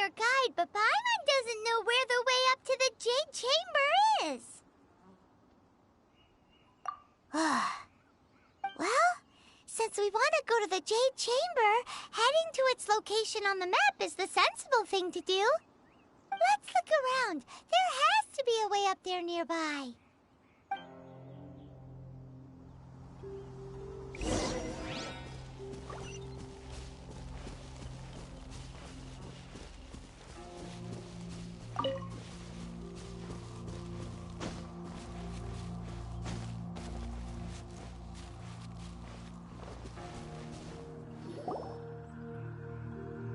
your guide, but Paimon doesn't know where the way up to the Jade Chamber is. Well, since we want to go to the Jade Chamber, heading to its location on the map is the sensible thing to do. Let's look around. There has to be a way up there nearby.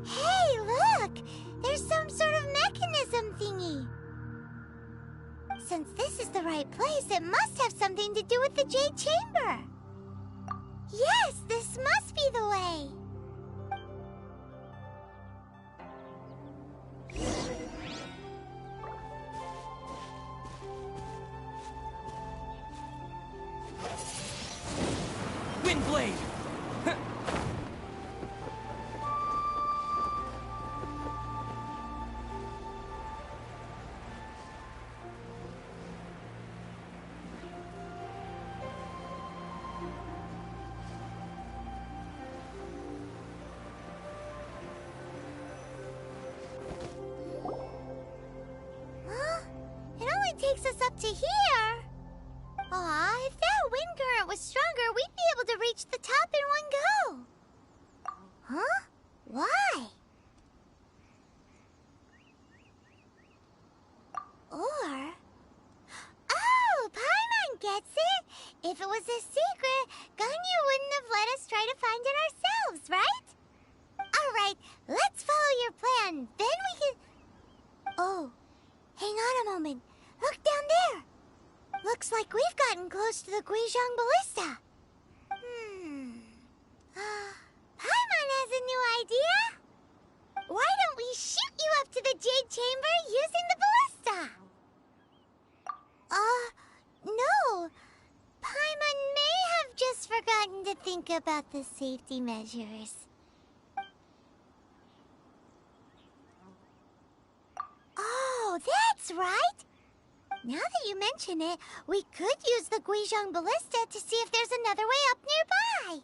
Hey, look! There's some sort of mechanism thingy. Since this is the right place, it must have something to do with the Jade Chamber. Yes, this must be the way. Windblade! Takes us up to here. Aw, if that wind current was stronger, we'd be able to reach the top in one go. Huh? Why? Or... Oh, Paimon gets it! If it was a secret, Ganyu wouldn't have let us try to find it ourselves, right? Alright, let's follow your plan. Then we can... Oh, hang on a moment. Look down there! Looks like we've gotten close to the Guizhong Ballista. Paimon has a new idea! Why don't we shoot you up to the Jade Chamber using the ballista? No. Paimon may have just forgotten to think about the safety measures. Oh, that's right! Now that you mention it, we could use the Guizhong Ballista to see if there's another way up nearby.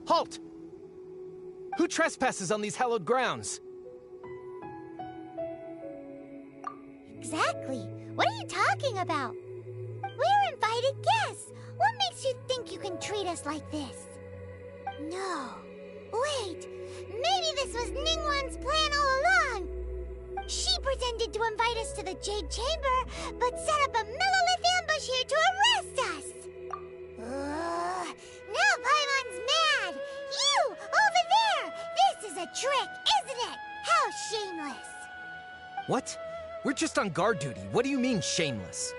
Halt! Who trespasses on these hallowed grounds? Exactly. What are you talking about? We're invited guests. What makes you think you can treat us like this? No. Wait. Maybe this was Ningguang's plan all along. She pretended to invite us to the Jade Chamber, but set up a Millilith ambush here to arrest us. Now Paimon's mad. You, over there. This is a trick, isn't it? How shameless. What? We're just on guard duty. What do you mean, shameless?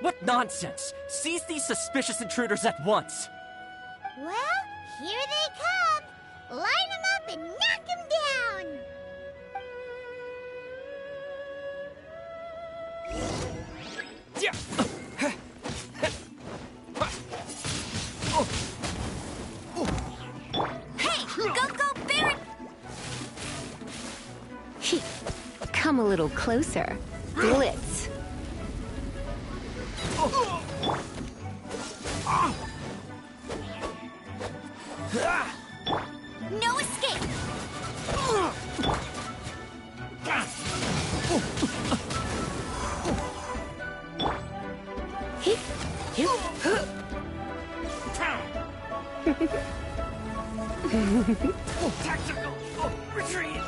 What nonsense! Seize these suspicious intruders at once! Well, here they come. Line them up and knock them down. Hey, go, Baron! Come a little closer. Blitz. No escape! Tactical retreat!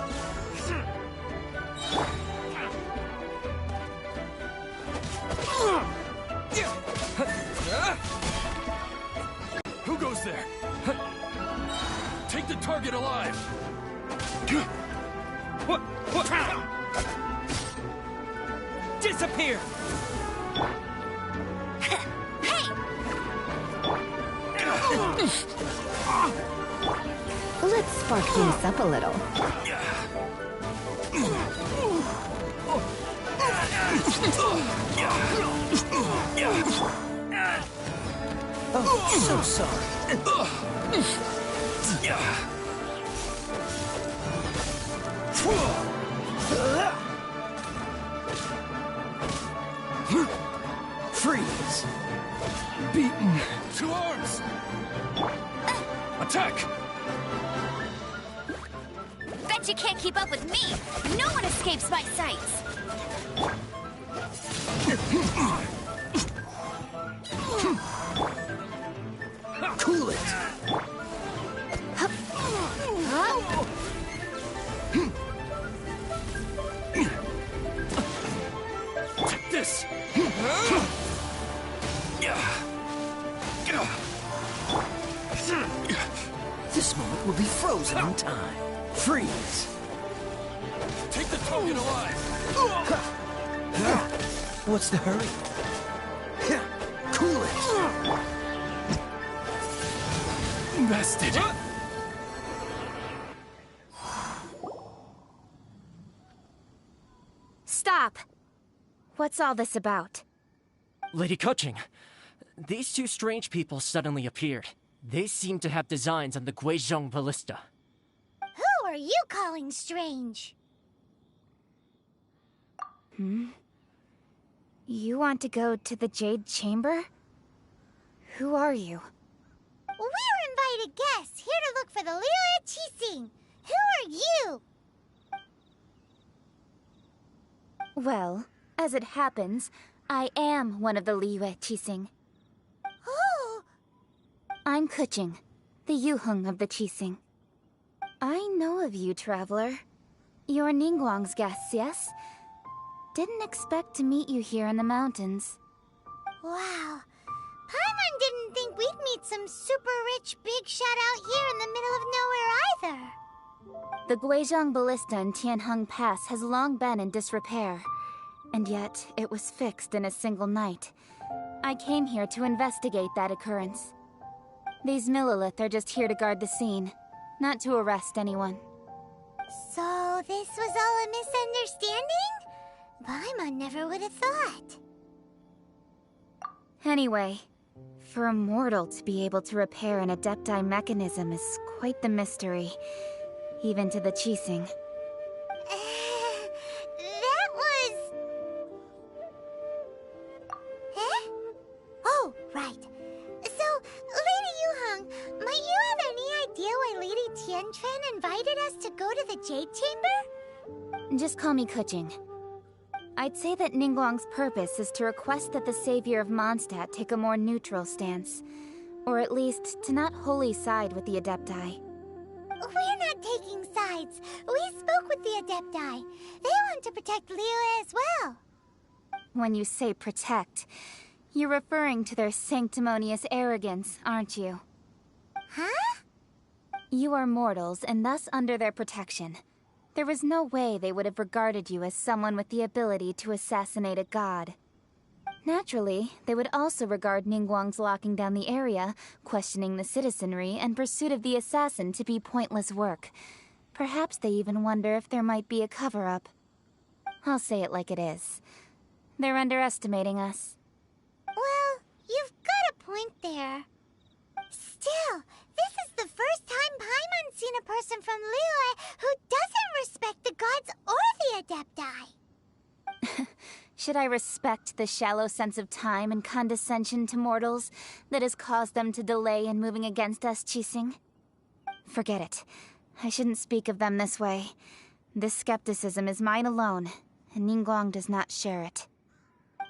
Who goes there? Take the target alive! Disappear! Hey! Let's spark things up a little. Oh, so sorry. Freeze! Beaten! To arms! Attack! Bet you can't keep up with me! No one escapes my sights! Cool it! Take this! This moment will be frozen in time. Freeze! Take the target alive! What's the hurry? Cool it! Bested! Stop! What's all this about? Lady Coaching, these two strange people suddenly appeared. They seem to have designs on the Guizhong Ballista. Who are you calling strange? You want to go to the Jade Chamber? Who are you? We're invited guests here to look for the Lyuie Chising. Who are you? Well, as it happens, I am one of the Lyuie Chising. Oh, I'm Kuching, the Yuheng of the Chising. I know of you, traveler. You're Ningguang's guests, yes? Didn't expect to meet you here in the mountains. wow. Paimon didn't think we'd meet some super rich big shot out here in the middle of nowhere either. The Guizhong Ballista in Tianheng Pass has long been in disrepair, and yet it was fixed in a single night. I came here to investigate that occurrence. These Millilith are just here to guard the scene, not to arrest anyone. So this was all a misunderstanding? Paimon never would have thought. Anyway, for a mortal to be able to repair an Adepti mechanism is quite the mystery, even to the Chising. That was... Eh? Oh, right. So, Lady Yuheng, might you have any idea why Lady Tianquan invited us to go to the Jade Chamber? Just call me Kuching. I'd say that Ningguang's purpose is to request that the savior of Mondstadt take a more neutral stance. Or at least, to not wholly side with the Adepti. We're not taking sides. We spoke with the Adepti. They want to protect Lyuie as well. When you say protect, you're referring to their sanctimonious arrogance, aren't you? Huh? You are mortals, and thus under their protection. There was no way they would have regarded you as someone with the ability to assassinate a god. Naturally, they would also regard Ningguang's locking down the area, questioning the citizenry, and pursuit of the assassin to be pointless work. Perhaps they even wonder if there might be a cover-up. I'll say it like it is. They're underestimating us. Well, you've got a point there. Still, this is the first time Paimon's seen a person from Lyuie who doesn't respect the gods or the Adepti. Should I respect the shallow sense of time and condescension to mortals that has caused them to delay in moving against us, Qixing? Forget it. I shouldn't speak of them this way. This skepticism is mine alone, and Ningguang does not share it.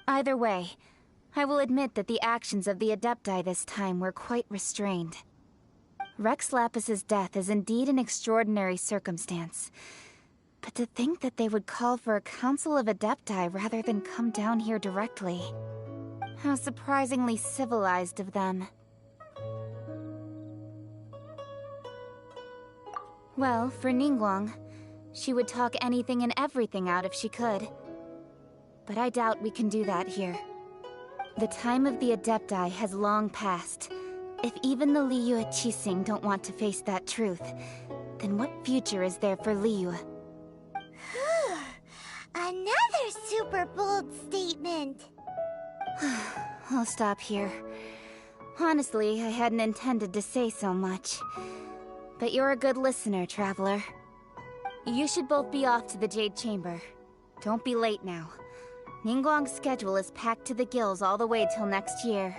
Either way, I will admit that the actions of the Adepti this time were quite restrained. Rex Lapis's death is indeed an extraordinary circumstance. But to think that they would call for a council of Adepti rather than come down here directly. How surprisingly civilized of them. Well, for Ningguang, she would talk anything and everything out if she could. But I doubt we can do that here. The time of the Adepti has long passed. If even the Lyuie Qixing don't want to face that truth, then what future is there for Lyuie? Another super bold statement. I'll stop here. Honestly, I hadn't intended to say so much. But you're a good listener, Traveler. You should both be off to the Jade Chamber. Don't be late now. Ningguang's schedule is packed to the gills all the way till next year.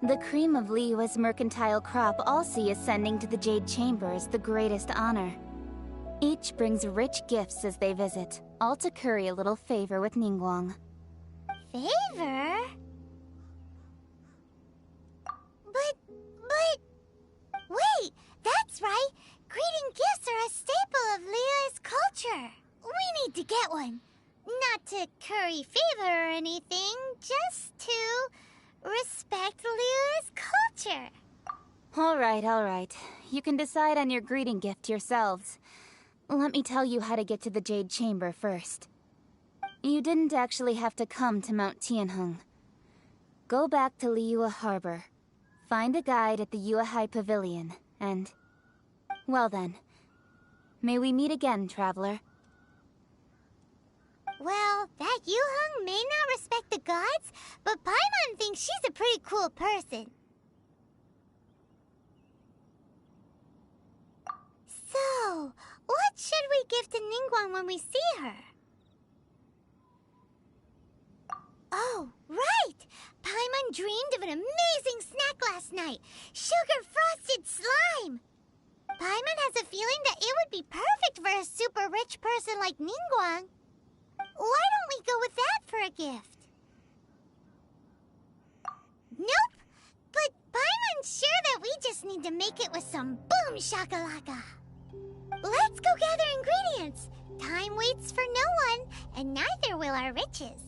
The cream of Lyuie's mercantile crop all see ascending to the Jade Chamber as the greatest honor. Each brings rich gifts as they visit, all to curry a little favor with Ningguang. Favor? But... Wait, that's right! Greeting gifts are a staple of Lyuie's culture. We need to get one. Not to curry favor or anything, just to respect Lyuie's culture. All right. You can decide on your greeting gift yourselves. Let me tell you how to get to the Jade Chamber first. You didn't actually have to come to Mount Tianheng. Go back to Lyuie Harbor. Find a guide at the Yuehai Pavilion, and... well then. May we meet again, Traveler. Well, that Yuheng may not respect the gods, but Paimon thinks she's a pretty cool person. So, what should we give to Ningguang when we see her? Oh, right! Paimon dreamed of an amazing snack last night! Sugar-frosted slime! Paimon has a feeling that it would be perfect for a super rich person like Ningguang. Why don't we go with that for a gift? Nope! But Paimon's sure that we just need to make it with some boom shakalaka. Let's go gather ingredients. Time waits for no one, and neither will our riches.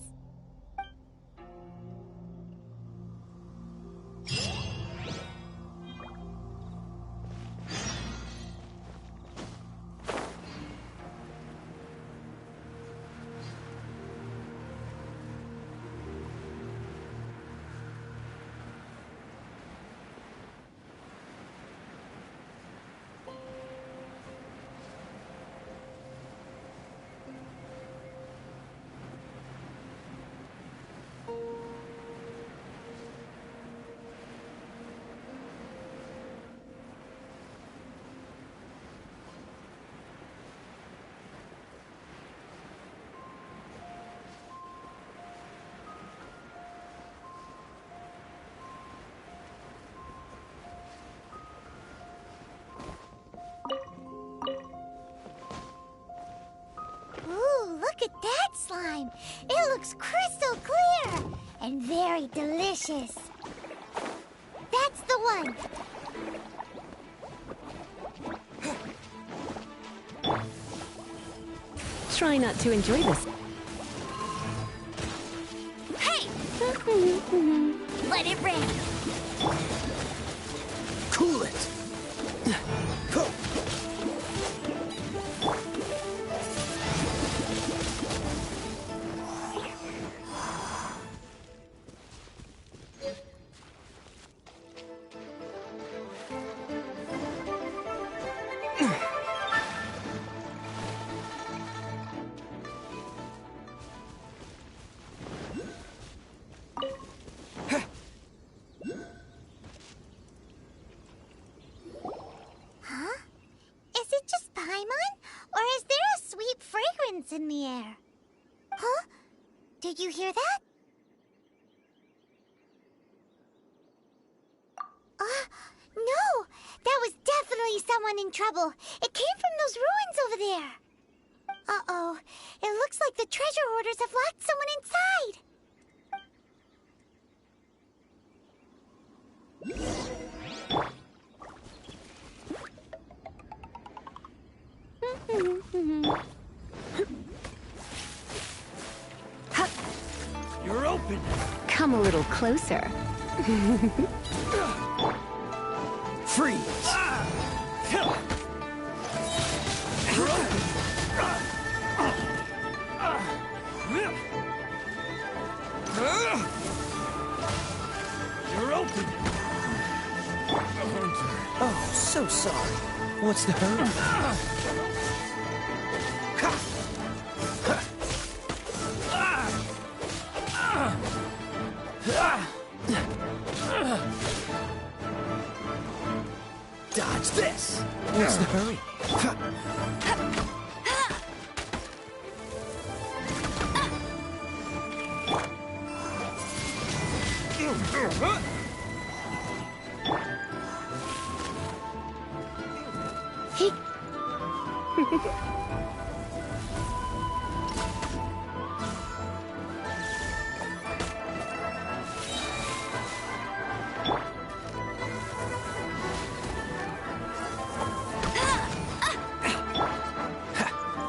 Look at that slime! It looks crystal clear! And very delicious! That's the one! Try not to enjoy this. Hey! Let it rain! Cool it! Go! Did you hear that? No! That was definitely someone in trouble. It came from those ruins over there. Uh-oh. It looks like the treasure hoarders have locked someone inside. You're open. Come a little closer. Freeze. You're open. You're open. Oh, so sorry. What's the hurry? Dodge this! What's the hurry?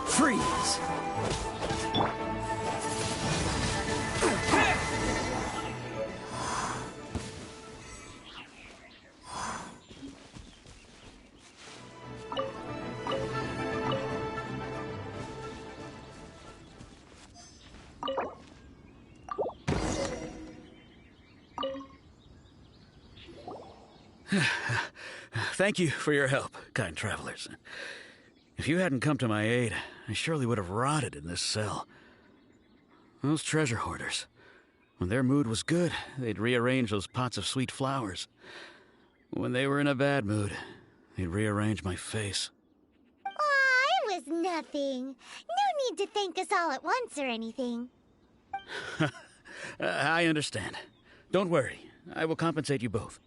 Freeze! Thank you for your help, kind travelers. If you hadn't come to my aid, I surely would have rotted in this cell. Those treasure hoarders, when their mood was good, they'd rearrange those pots of sweet flowers. When they were in a bad mood, they'd rearrange my face. Aw, it was nothing. No need to thank us all at once or anything. I understand. Don't worry, I will compensate you both.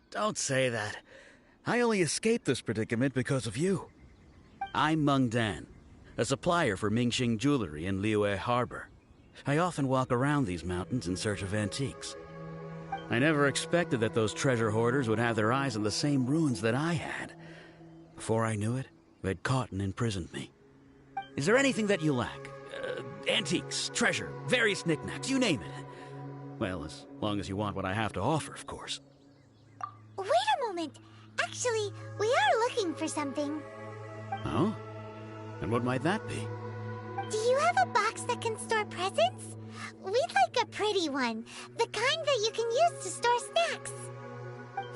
Don't say that. I only escaped this predicament because of you. I'm Meng Dan, a supplier for Mingxing jewelry in Lyuie Harbor. I often walk around these mountains in search of antiques. I never expected that those treasure hoarders would have their eyes on the same ruins that I had. Before I knew it, they'd caught and imprisoned me. Is there anything that you lack? Antiques, treasure, various knickknacks, you name it. Well, as long as you want what I have to offer, of course. Wait a moment. Actually, we are looking for something. Oh? And what might that be? Do you have a box that can store presents? We'd like a pretty one. The kind that you can use to store snacks.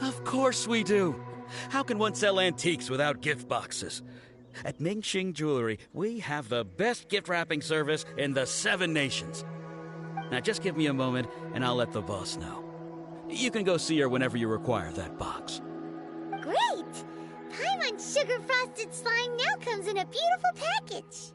Of course we do. How can one sell antiques without gift boxes? At Mingxing Jewelry, we have the best gift wrapping service in the 7 nations. Now just give me a moment and I'll let the boss know. You can go see her whenever you require that box. Great! Paimon's sugar-frosted slime now comes in a beautiful package.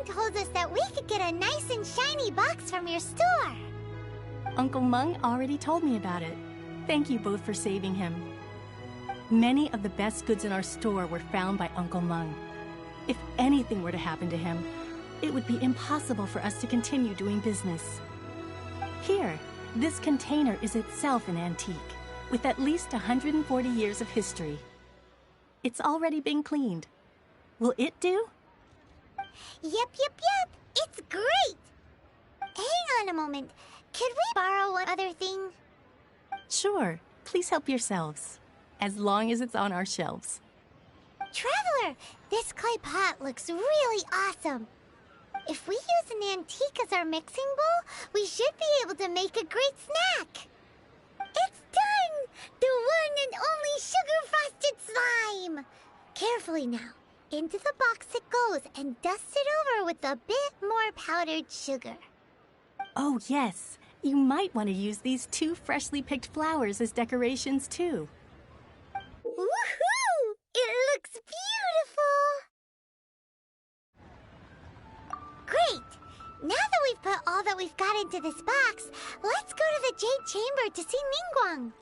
Mung told us that we could get a nice and shiny box from your store. Uncle Mung already told me about it. Thank you both for saving him. Many of the best goods in our store were found by Uncle Mung. If anything were to happen to him, it would be impossible for us to continue doing business. Here, this container is itself an antique, with at least 140 years of history. It's already been cleaned. Will it do? Yep. It's great! Hang on a moment. Could we borrow one other thing? Sure. Please help yourselves. As long as it's on our shelves. Traveler, this clay pot looks really awesome. If we use an antique as our mixing bowl, we should be able to make a great snack. It's done! The one and only sugar-frosted slime! Carefully now. Into the box it goes and dust it over with a bit more powdered sugar. Oh, yes. You might want to use these 2 freshly picked flowers as decorations, too. Woohoo! It looks beautiful! Great! Now that we've put all that we've got into this box, let's go to the Jade Chamber to see Ningguang.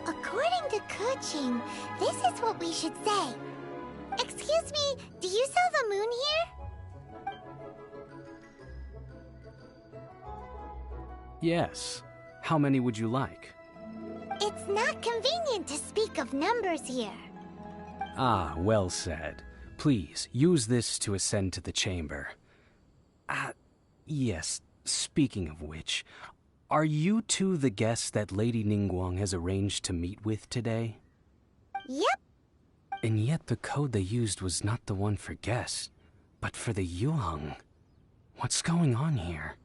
According to Kuching, this is what we should say. Excuse me, do you sell the moon here? Yes. How many would you like? It's not convenient to speak of numbers here. Ah, well said. Please, use this to ascend to the chamber. Yes, speaking of which, are you two the guests that Lady Ningguang has arranged to meet with today? Yep. And yet the code they used was not the one for guests, but for the Yuheng. What's going on here?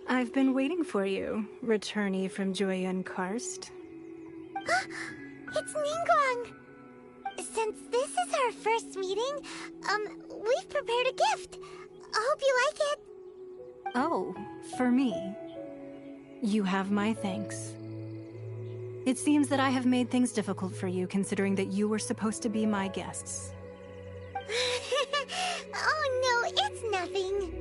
I've been waiting for you, returnee from Jueyun Karst. It's Ningguang! Since this is our first meeting, we've prepared a gift. I hope you like it. Oh, for me. You have my thanks. It seems that I have made things difficult for you, considering that you were supposed to be my guests. Oh no, it's nothing.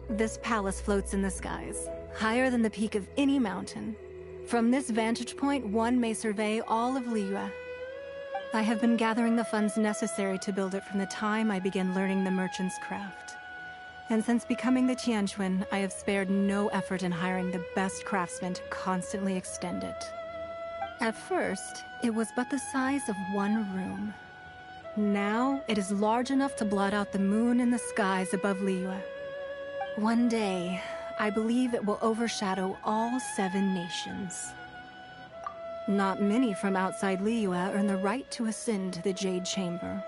This palace floats in the skies, higher than the peak of any mountain. From this vantage point, one may survey all of Lyuie. I have been gathering the funds necessary to build it from the time I began learning the merchant's craft. And since becoming the Tianquan, I have spared no effort in hiring the best craftsmen to constantly extend it. At first, it was but the size of one room. Now, it is large enough to blot out the moon in the skies above Lyuie. One day, I believe it will overshadow all 7 nations. Not many from outside Lyuie earn the right to ascend to the Jade Chamber.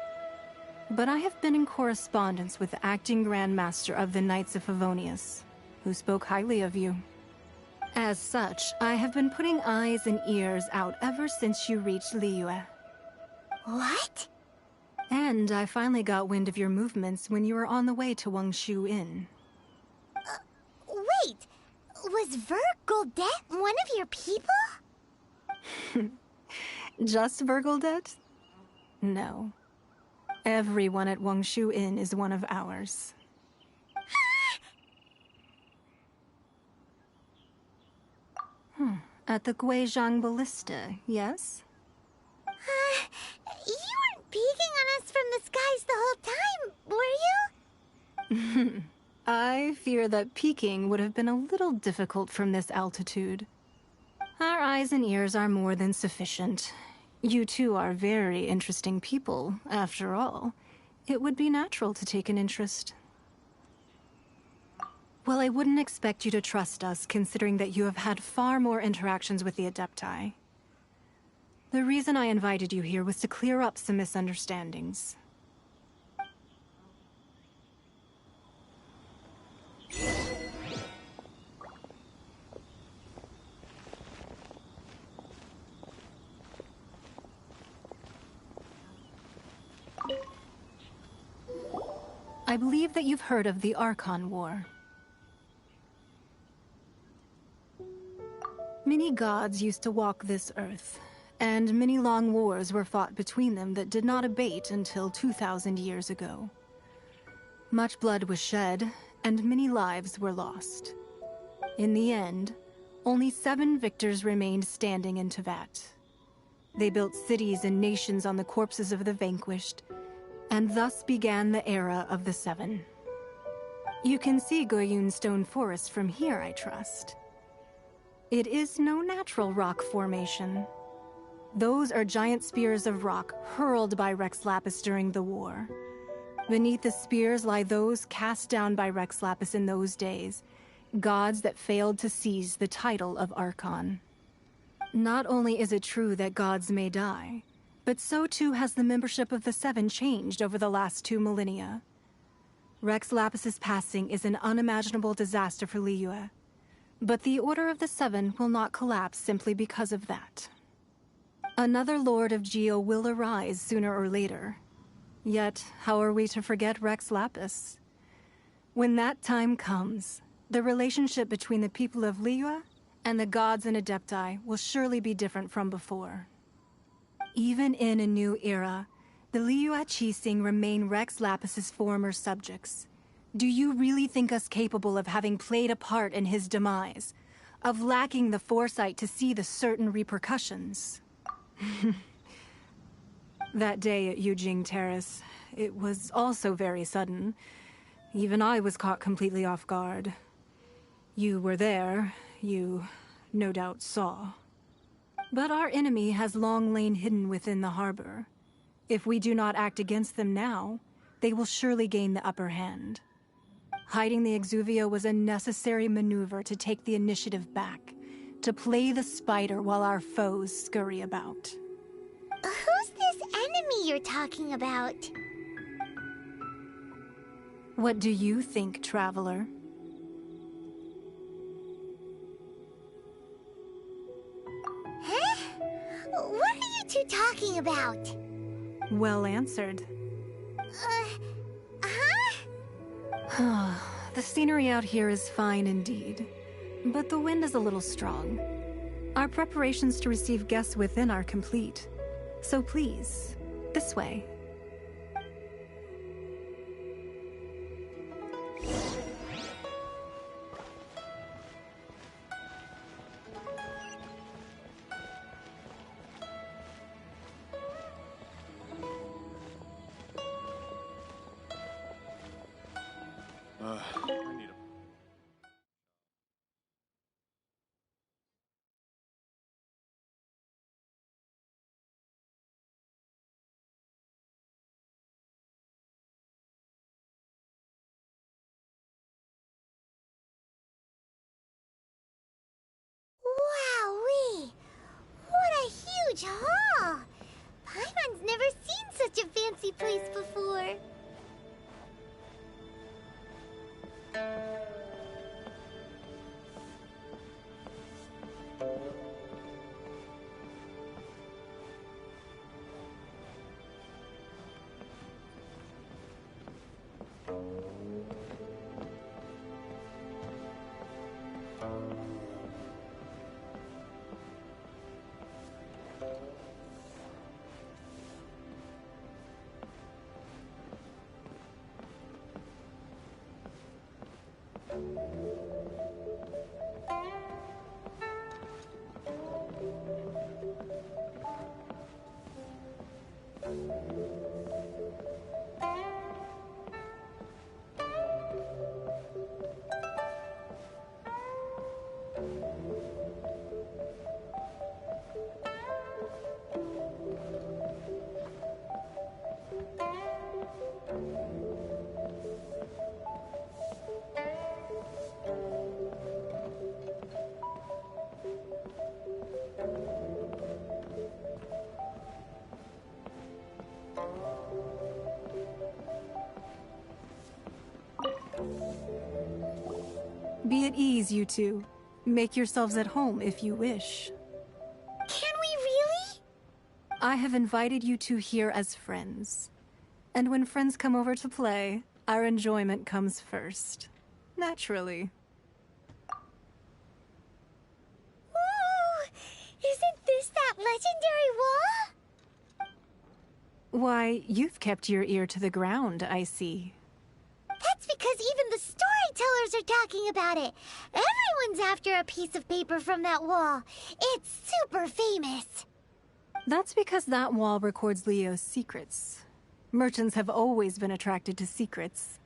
but I have been in correspondence with the acting Grand Master of the Knights of Favonius, who spoke highly of you. As such, I have been putting eyes and ears out ever since you reached Lyuie. What? And I finally got wind of your movements when you were on the way to Wangshu Inn. Wait! Was Vergoldet one of your people? Just Vergoldet? No. Everyone at Wangshu Inn is one of ours. At the Guizhang Ballista, yes? You weren't peeking on us from the skies the whole time, were you? I fear that peeking would have been a little difficult from this altitude. Our eyes and ears are more than sufficient. You two are very interesting people, after all. It would be natural to take an interest. Well, I wouldn't expect you to trust us, considering that you have had far more interactions with the Adepti. The reason I invited you here was to clear up some misunderstandings. I believe that you've heard of the Archon War. Many gods used to walk this earth, and many long wars were fought between them that did not abate until 2,000 years ago. Much blood was shed, and many lives were lost. In the end, only 7 victors remained standing in Teyvat. They built cities and nations on the corpses of the vanquished, and thus began the era of the 7. You can see Goyun Stone Forest from here, I trust. It is no natural rock formation. Those are giant spears of rock hurled by Rex Lapis during the war. Beneath the spears lie those cast down by Rex Lapis in those days, gods that failed to seize the title of Archon. Not only is it true that gods may die, but so too has the membership of the 7 changed over the last 2 millennia. Rex Lapis's passing is an unimaginable disaster for Lyuie, but the Order of the 7 will not collapse simply because of that. Another Lord of Geo will arise sooner or later. Yet, how are we to forget Rex Lapis? When that time comes, the relationship between the people of Lyuie and the gods and Adepti will surely be different from before. Even in a new era, the Lyuie Qixing remain Rex Lapis's former subjects. Do you really think us capable of having played a part in his demise? Of lacking the foresight to see the certain repercussions? That day at Yujing Terrace, it was also very sudden. Even I was caught completely off guard. You were there, you no doubt saw. But our enemy has long lain hidden within the harbor. If we do not act against them now, they will surely gain the upper hand. Hiding the Exuvio was a necessary maneuver to take the initiative back, to play the spider while our foes scurry about. Who's this enemy you're talking about? What do you think, traveler? Huh? What are you two talking about? Well answered. The scenery out here is fine indeed, but the wind is a little strong. Our preparations to receive guests within are complete, so please, this way. I need a... Wowee! What a huge haul! Paimon's never seen such such a fancy place before. Be at ease, you two. Make yourselves at home if you wish. Can we really? I have invited you two here as friends. And when friends come over to play, our enjoyment comes first. Naturally. Ooh! Isn't this that legendary wall? Why, you've kept your ear to the ground, I see. That's because even the storytellers are talking about it. Everyone's after a piece of paper from that wall. It's super famous. That's because that wall records Lyuie's secrets. Merchants have always been attracted to secrets.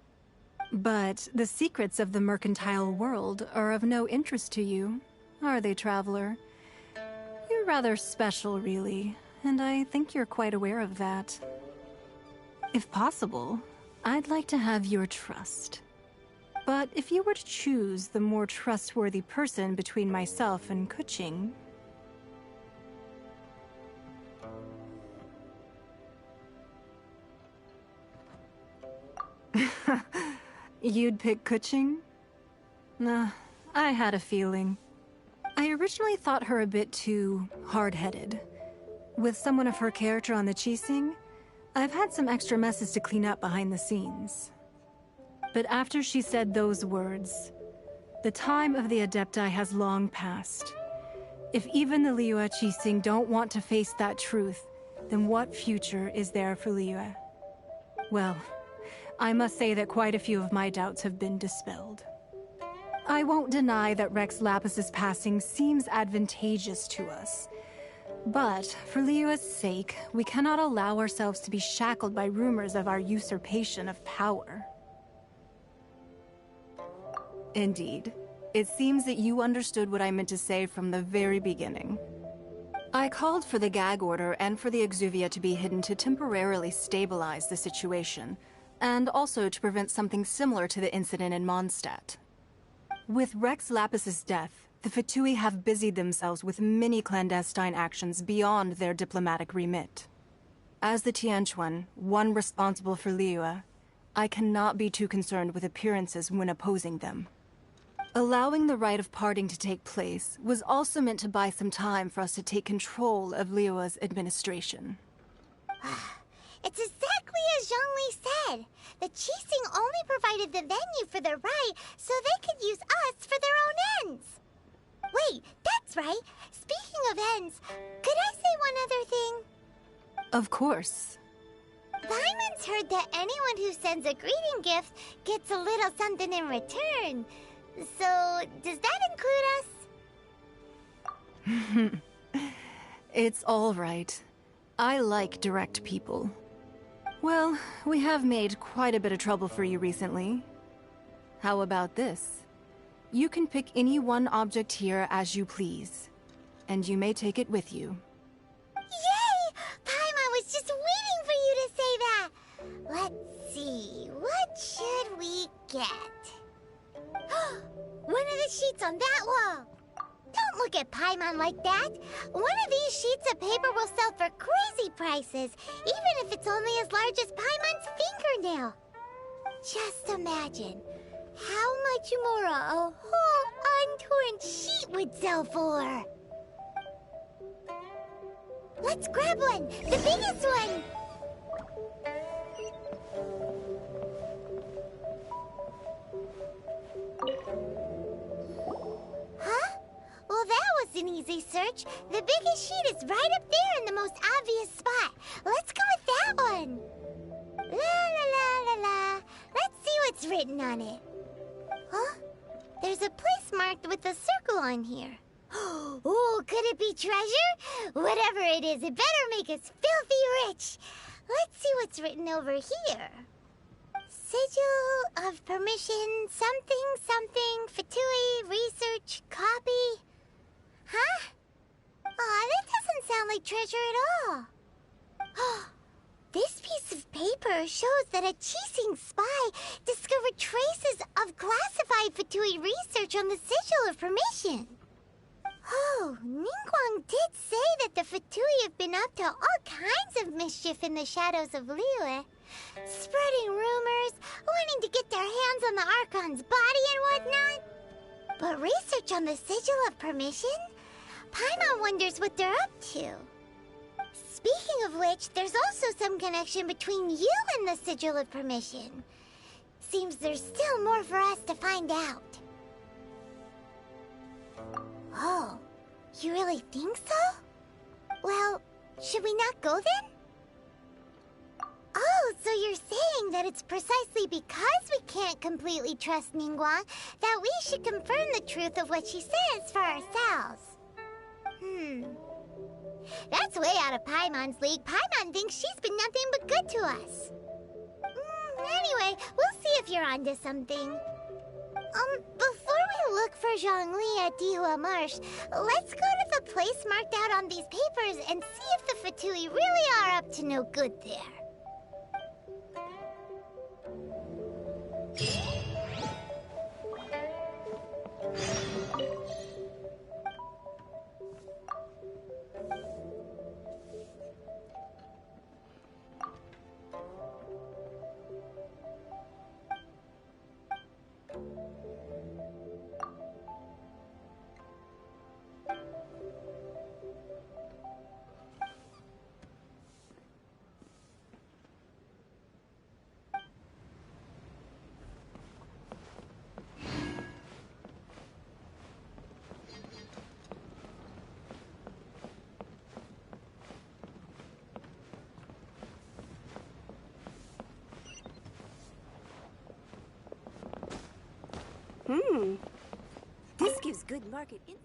But the secrets of the mercantile world are of no interest to you, are they, traveler? You're rather special, really, and I think you're quite aware of that. If possible, I'd like to have your trust. But if you were to choose the more trustworthy person between myself and Keeon... You'd pick Keeon? Nah, I had a feeling. I originally thought her a bit too hard-headed. With someone of her character on the Qixing, I've had some extra messes to clean up behind the scenes. But after she said those words, the time of the Adepti has long passed. If even the Lyuie Qixing don't want to face that truth, then what future is there for Lyuie? Well, I must say that quite a few of my doubts have been dispelled. I won't deny that Rex Lapis's passing seems advantageous to us. But for Lyuie's sake, we cannot allow ourselves to be shackled by rumors of our usurpation of power. Indeed. It seems that you understood what I meant to say from the very beginning. I called for the gag order and for the Exuvia to be hidden to temporarily stabilize the situation, and also to prevent something similar to the incident in Mondstadt. With Rex Lapis's death, the Fatui have busied themselves with many clandestine actions beyond their diplomatic remit. As the Tianquan, one responsible for Lyuie, I cannot be too concerned with appearances when opposing them. Allowing the rite of parting to take place was also meant to buy some time for us to take control of Lyuie's administration. It's exactly as Zhongli said. The Qixing only provided the venue for their rite so they could use us for their own ends. Wait, that's right. Speaking of ends, could I say one other thing? Of course. Paimon's heard that anyone who sends a greeting gift gets a little something in return. So, does that include us? It's all right. I like direct people. Well, we have made quite a bit of trouble for you recently. How about this? You can pick any one object here as you please, and you may take it with you. Yay! Paimon was just waiting for you to say that! Let's see, what should we get? One of the sheets on that wall! Don't look at Paimon like that. One of these sheets of paper will sell for crazy prices, even if it's only as large as Paimon's fingernail. Just imagine how much more a whole untorn sheet would sell for. Let's grab one, the biggest one. Huh? Well, that was an easy search. The biggest sheet is right up there in the most obvious spot. Let's go with that one. La la la la la. Let's see what's written on it. Huh? There's a place marked with a circle on here. Oh, could it be treasure? Whatever it is, it better make us filthy rich. Let's see what's written over here. Sigil of permission, something, something, Fatui, research, copy. Huh? Aw, that doesn't sound like treasure at all. This piece of paper shows that a Chising spy discovered traces of classified Fatui research on the Sigil of permission. Oh, Ningguang did say that the Fatui have been up to all kinds of mischief in the shadows of Lyuie. Spreading rumors, wanting to get their hands on the Archon's body and whatnot. But research on the Sigil of permission? Paimon wonders what they're up to. Speaking of which, there's also some connection between you and the Sigil of permission. Seems there's still more for us to find out. Oh, you really think so? Well, should we not go then? Oh, so you're saying that it's precisely because we can't completely trust Ningguang that we should confirm the truth of what she says for ourselves. That's way out of Paimon's league. Paimon thinks she's been nothing but good to us. Anyway, we'll see if you're onto something. Before we look for Zhongli at Dihua Marsh, let's go to the place marked out on these papers and see if the Fatui really are up to no good there. This gives good market in.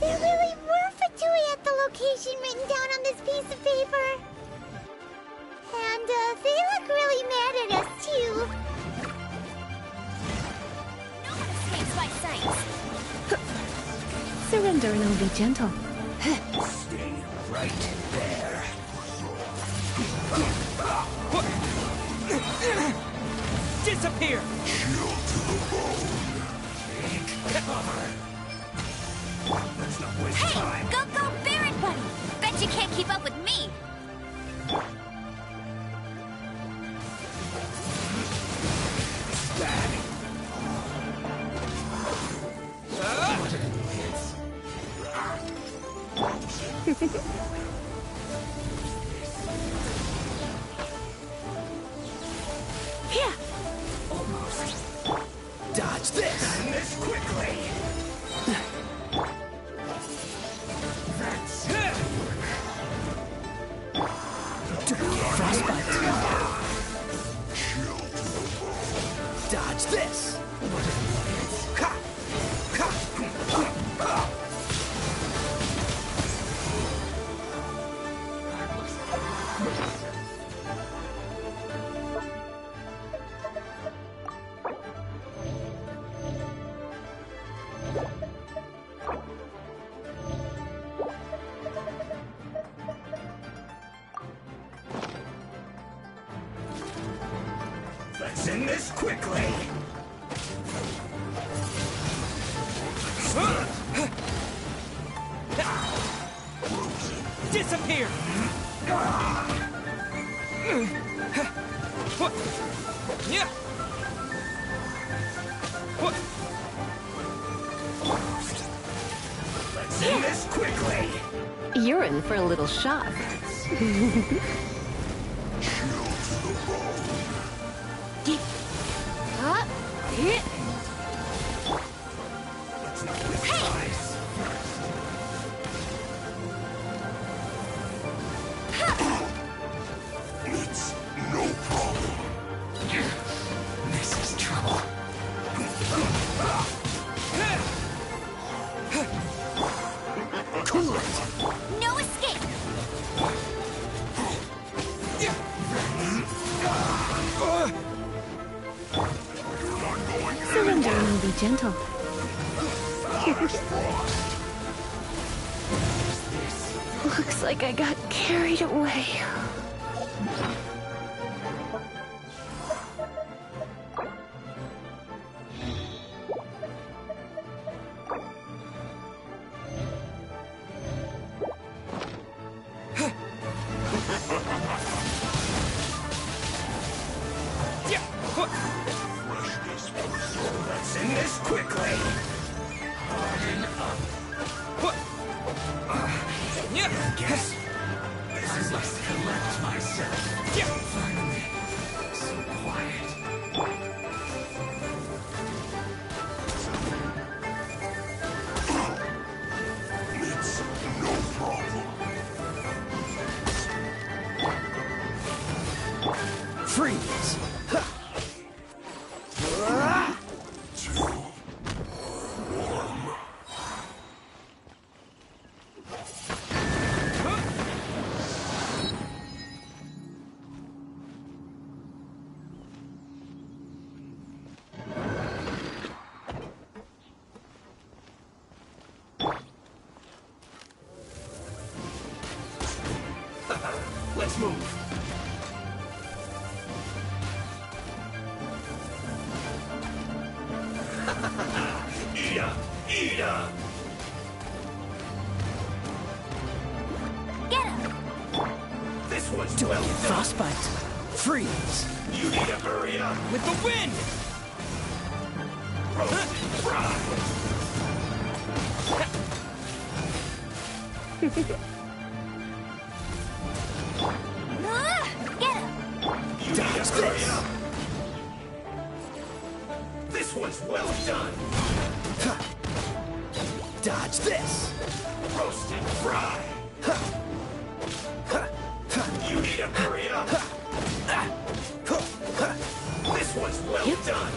There really were Fatui at the location written down on this piece of paper. And, they look really mad at us, too. No one escapes my sight. Surrender and I'll be gentle. Stay right there. Disappear! Chill to the bone. Take cover. Let's not waste time. Go, Barrett, buddy! Bet you can't keep up with me! Here! Almost. Dodge this! And this quickly! That's it! Frostbite. Chill to the bone. Dodge this! Ha! Ha! Let's end this quickly! Disappear! Let's end this quickly! You're in for a little shock. It's no problem. This is trouble. Cool it. No escape! Surrender and I'll be gentle. Looks like I got carried away. Let's end this quickly. Harden collect myself. Finally, so quiet. It's no problem. Freeze! Too warm. Let's move. Ida! Get him! This one's Don't well get done. frostbite. Freeze! You need to hurry up. With the wind! Roast and fry. Get him! You need to hurry up. This one's well done. Dodge this! Roast and fry. You need to hurry up. This one's well done.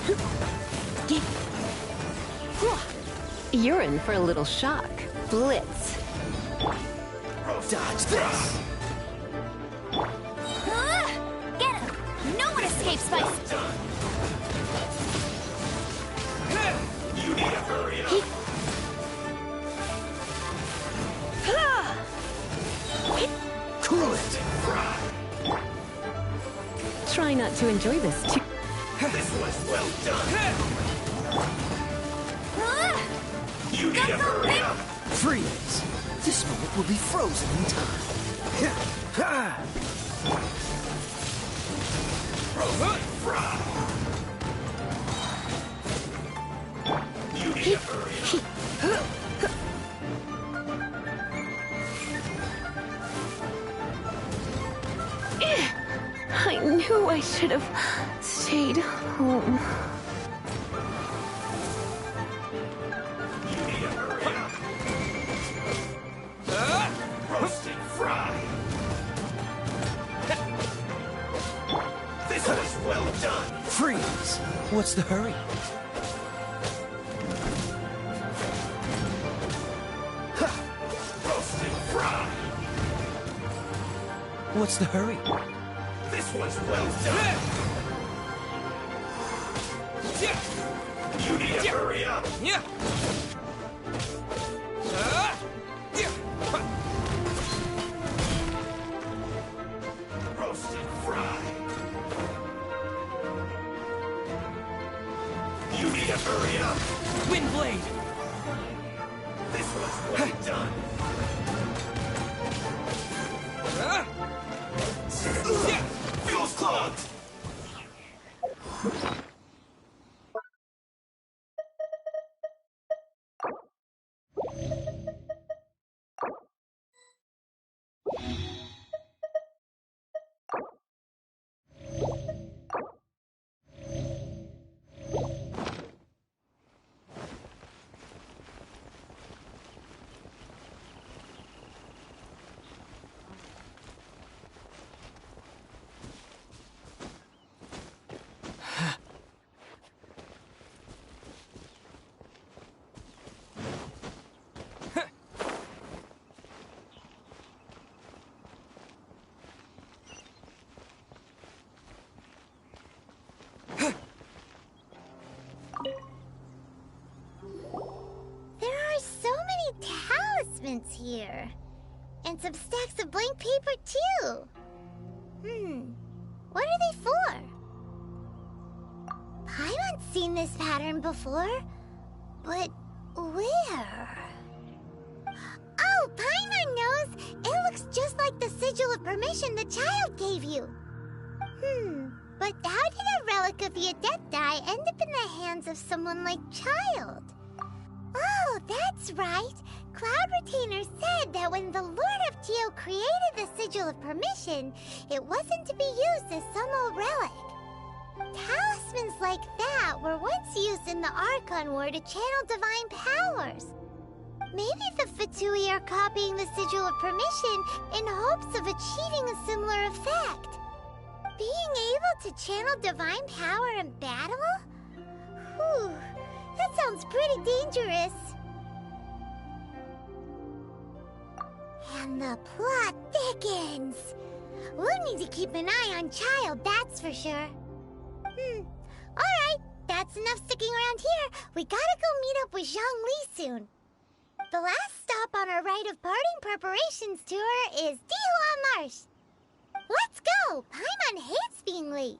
You're in for a little shock. Blitz. Dodge this! Get him! No one escapes by... Done. You need to hurry up. Cool it! Try not to enjoy this too. This was well done. You need to hurry up. Freeze! This moment will be frozen in time. Roast and fry. You need to hurry up. I knew I should have stayed home. You need to hurry up. Roast and fry. This was well done. Freeze! What's the hurry? Roast and fry. What's the hurry? This was well done. You need to hurry up. Roast and fry. You need to hurry up. Wind blade! This was well done. Fuel's clogged. Here. And some stacks of blank paper, too. What are they for? Paimon's seen this pattern before. But where? Oh, Paimon knows! It looks just like the sigil of permission the child gave you. But how did a relic of Yadettai end up in the hands of someone like Child? Oh, that's right. Cloud Retainer said that when the Lord of Geo created the Sigil of Permission, it wasn't to be used as some old relic. Talismans like that were once used in the Archon War to channel divine powers. Maybe the Fatui are copying the Sigil of Permission in hopes of achieving a similar effect. Being able to channel divine power in battle? Whew, that sounds pretty dangerous. And the plot thickens. We'll need to keep an eye on Child, that's for sure. Alright, that's enough sticking around here. We gotta go meet up with Zhongli soon. The last stop on our rite of parting preparations tour is Dihua Marsh. Let's go! Paimon hates being late.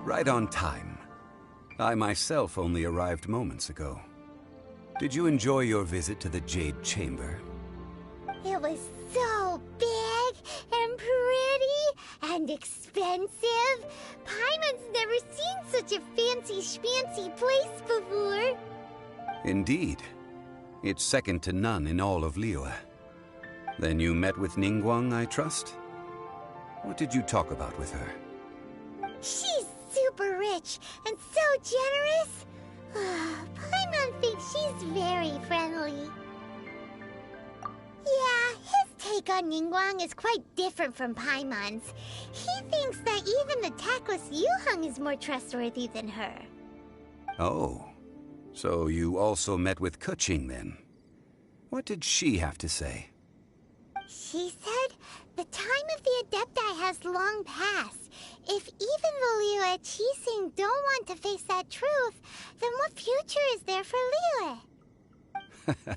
Right on time. I myself only arrived moments ago. Did you enjoy your visit to the Jade Chamber? It was so big and pretty and expensive. Paimon's never seen such a fancy schmancy place before. Indeed. It's second to none in all of Lyuie. Then you met with Ningguang, I trust? What did you talk about with her? She's super rich and so generous. Paimon thinks she's very friendly. Yeah, his take on Ningguang is quite different from Paimon's. He thinks that even the tactless Yuheng is more trustworthy than her. Oh, so you also met with Keqing then? What did she have to say? She said the time of the Adepti has long passed. If even the Lyuie Qixing don't want to face that truth, then what future is there for Lyuie?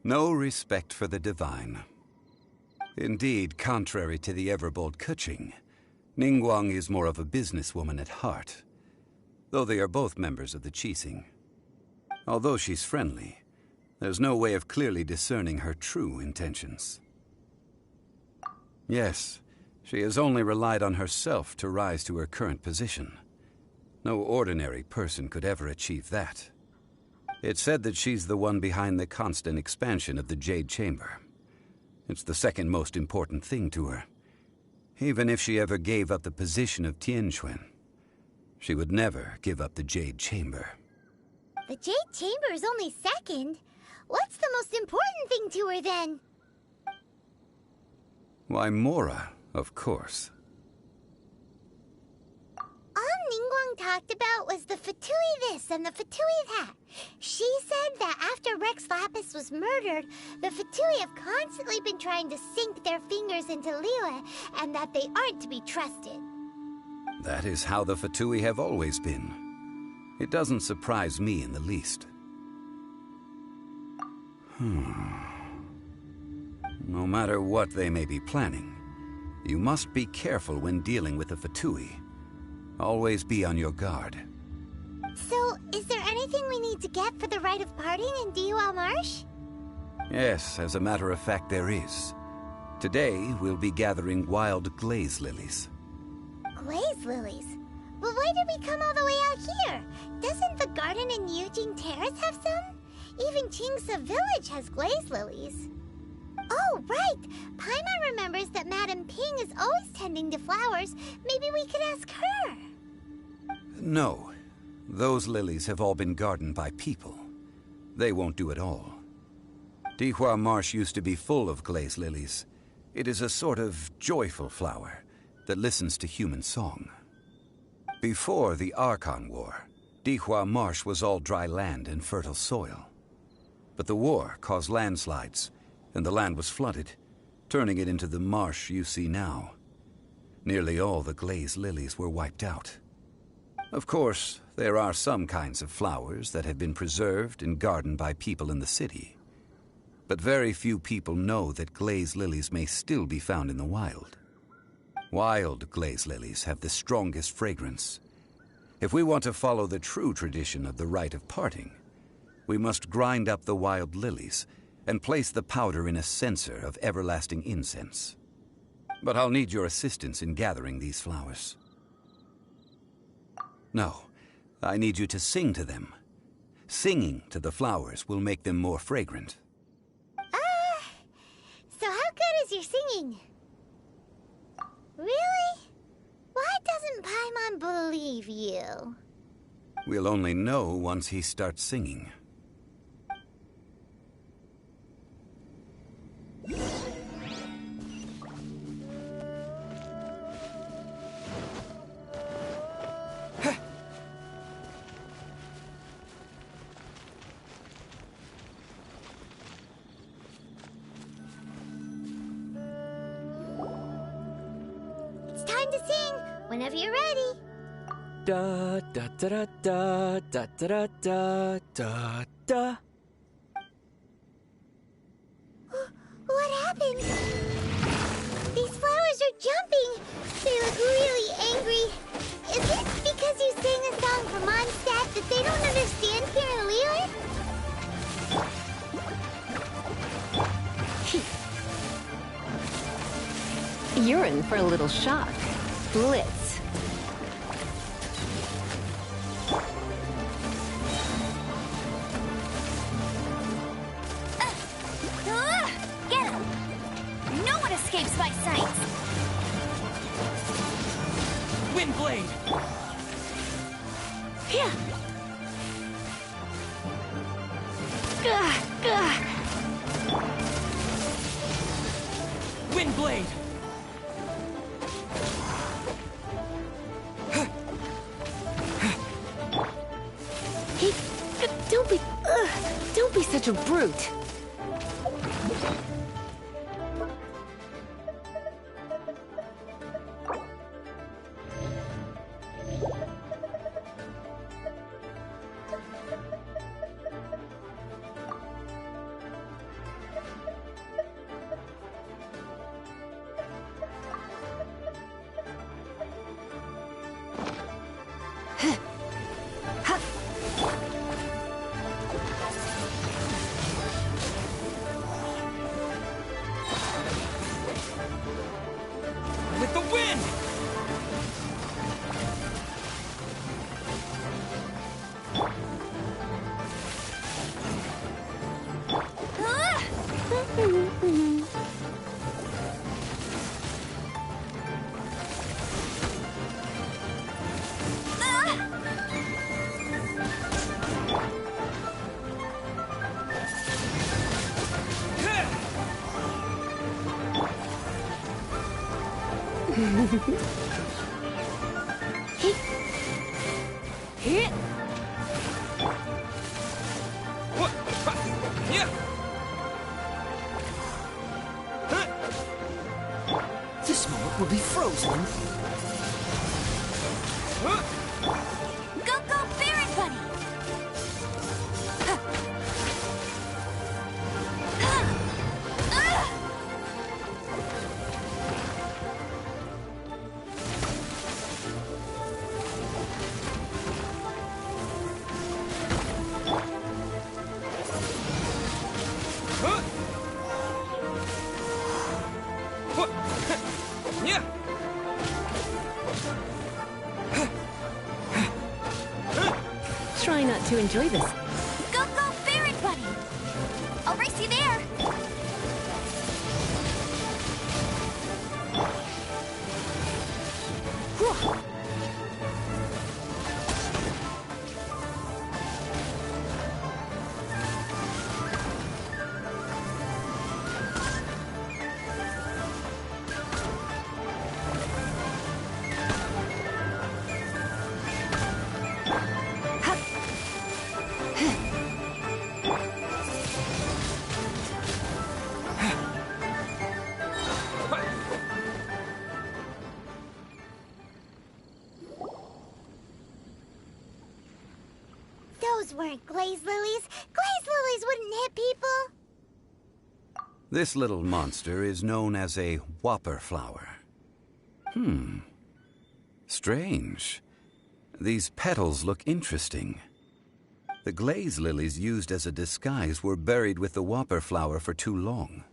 No respect for the divine. Indeed, contrary to the ever-bold Keqing, Ningguang is more of a businesswoman at heart, though they are both members of the Qixing. Although she's friendly, there's no way of clearly discerning her true intentions. Yes, she has only relied on herself to rise to her current position. No ordinary person could ever achieve that. It's said that she's the one behind the constant expansion of the Jade Chamber. It's the second most important thing to her. Even if she ever gave up the position of Tianquan, she would never give up the Jade Chamber. The Jade Chamber is only second. What's the most important thing to her, then? Why, Mora, of course. All Ningguang talked about was the Fatui this and the Fatui that. She said that after Rex Lapis was murdered, the Fatui have constantly been trying to sink their fingers into Lyuie, and that they aren't to be trusted. That is how the Fatui have always been. It doesn't surprise me in the least. No matter what they may be planning, you must be careful when dealing with the Fatui. Always be on your guard. So, is there anything we need to get for the rite of parting in Dihua Marsh? Yes, as a matter of fact, there is. Today, we'll be gathering wild glaze lilies. Glaze lilies? But why did we come all the way out here? Doesn't the garden in Yujing Terrace have some? Even Qingse Village has glaze lilies. Oh, right! Paimon remembers that Madame Ping is always tending to flowers. Maybe we could ask her. No. Those lilies have all been gardened by people. They won't do it all. Dihua Marsh used to be full of glaze lilies. It is a sort of joyful flower that listens to human song. Before the Archon War, Dihua Marsh was all dry land and fertile soil. But the war caused landslides, and the land was flooded, turning it into the marsh you see now. Nearly all the glaze lilies were wiped out. Of course, there are some kinds of flowers that have been preserved and gardened by people in the city. But very few people know that glaze lilies may still be found in the wild. Wild glaze lilies have the strongest fragrance. If we want to follow the true tradition of the rite of parting, we must grind up the wild lilies and place the powder in a censer of everlasting incense. But I'll need your assistance in gathering these flowers. No, I need you to sing to them. Singing to the flowers will make them more fragrant. So how good is your singing? Really? Why doesn't Paimon believe you? We'll only know once he starts singing. It's time to sing, whenever you're ready. Da da da da da da da da da. What happened? These flowers are jumping. They look really angry. Is it because you sang a song for Mondstadt that they don't understand here in Lyuie? You're in for a little shock. Blitz. Get him! No one escapes my sight! Wind blade! Yeah. Wind blade! Hey, don't be such a brute. This moment will be frozen. Go, go, Barret Bunny! Try not to enjoy this. Go, go, Barret Bunny! I'll race you there! Those weren't glaze lilies. Glaze lilies wouldn't hit people. This little monster is known as a whopper flower. Strange. These petals look interesting. The glaze lilies used as a disguise were buried with the whopper flower for too long.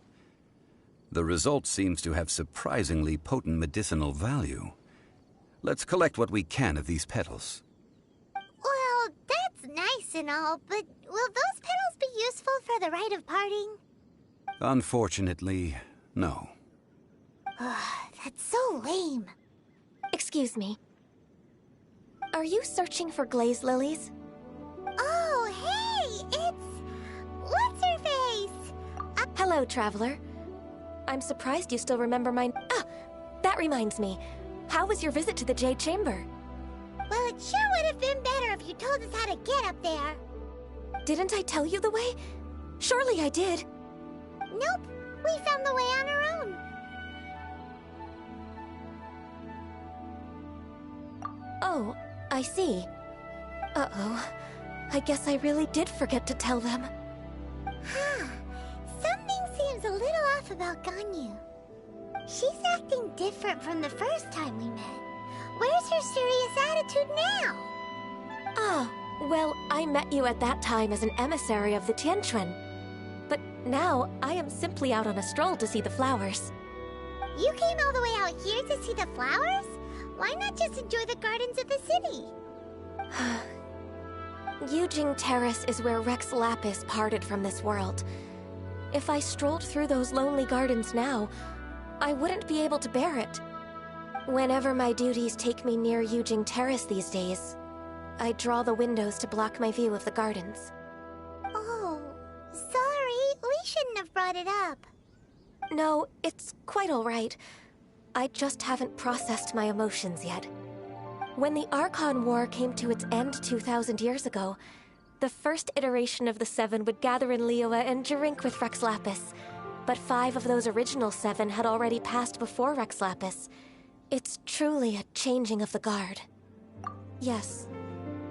The result seems to have surprisingly potent medicinal value. Let's collect what we can of these petals. Well, that's nice and all, but will those petals be useful for the rite of parting? Unfortunately, no. That's so lame. Excuse me. Are you searching for glaze lilies? Oh, hey! It's... What's-her-face? Hello, traveler. I'm surprised you still remember my... Ah! That reminds me. How was your visit to the Jade Chamber? Well, it sure would have been better if you told us how to get up there. Didn't I tell you the way? Surely I did. Nope. We found the way on our own. Oh, I see. Uh-oh. I guess I really did forget to tell them. Something seems a little off about Ganyu. She's acting different from the first time we met. Where's her serious attitude now? Ah, well, I met you at that time as an emissary of the Tianquan. But now, I am simply out on a stroll to see the flowers. You came all the way out here to see the flowers? Why not just enjoy the gardens of the city? Yujing Terrace is where Rex Lapis parted from this world. If I strolled through those lonely gardens now, I wouldn't be able to bear it. Whenever my duties take me near Yujing Terrace these days, I draw the windows to block my view of the gardens. Oh, sorry. We shouldn't have brought it up. No, it's quite all right. I just haven't processed my emotions yet. When the Archon War came to its end 2,000 years ago, the first iteration of the Seven would gather in Lyuie and drink with Rex Lapis. But 5 of those original 7 had already passed before Rex Lapis. It's truly a changing of the guard. Yes,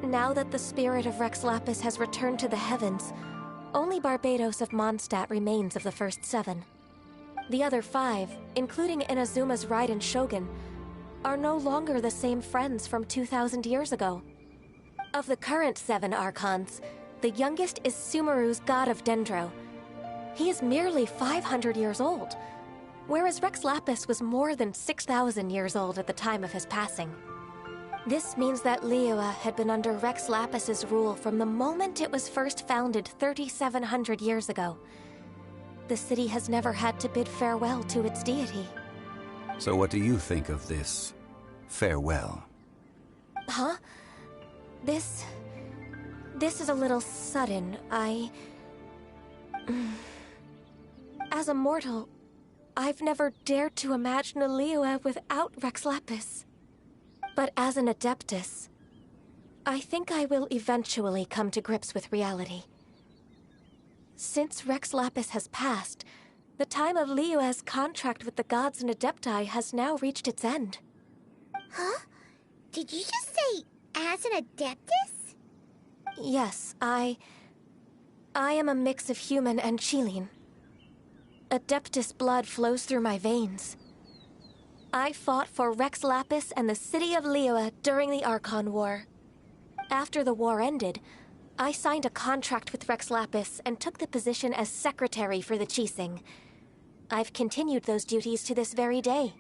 now that the spirit of Rex Lapis has returned to the heavens, only Barbados of Mondstadt remains of the first 7. The other 5, including Inazuma's Raiden Shogun, are no longer the same friends from 2,000 years ago. Of the current 7 Archons, the youngest is Sumeru's god of Dendro. He is merely 500 years old, whereas Rex Lapis was more than 6,000 years old at the time of his passing. This means that Lyuie had been under Rex Lapis's rule from the moment it was first founded 3,700 years ago. The city has never had to bid farewell to its deity. So what do you think of this farewell? Huh? This is a little sudden. As a mortal, I've never dared to imagine a Lyuie without Rex Lapis. But as an Adeptus, I think I will eventually come to grips with reality. Since Rex Lapis has passed, the time of Lyuie's contract with the gods and Adepti has now reached its end. Huh? Did you just say, as an Adeptus? Yes, I am a mix of human and Chilean. Adeptus blood flows through my veins. I fought for Rex Lapis and the city of Lyuie during the Archon War. After the war ended, I signed a contract with Rex Lapis and took the position as secretary for the Qixing. I've continued those duties to this very day.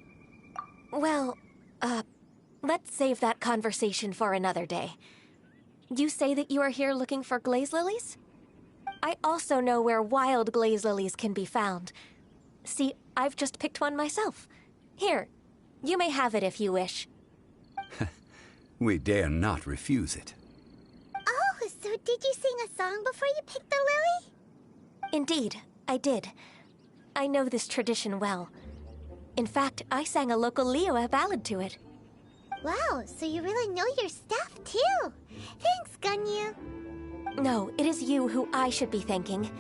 Well, let's save that conversation for another day. You say that you are here looking for glaze lilies? I also know where wild glaze lilies can be found. See, I've just picked one myself. Here, you may have it if you wish. We dare not refuse it. Oh, so did you sing a song before you picked the lily? Indeed, I did. I know this tradition well. In fact, I sang a local Lyuie ballad to it. Wow, so you really know your stuff, too. Thanks, Gunyu. No, it is you who I should be thanking.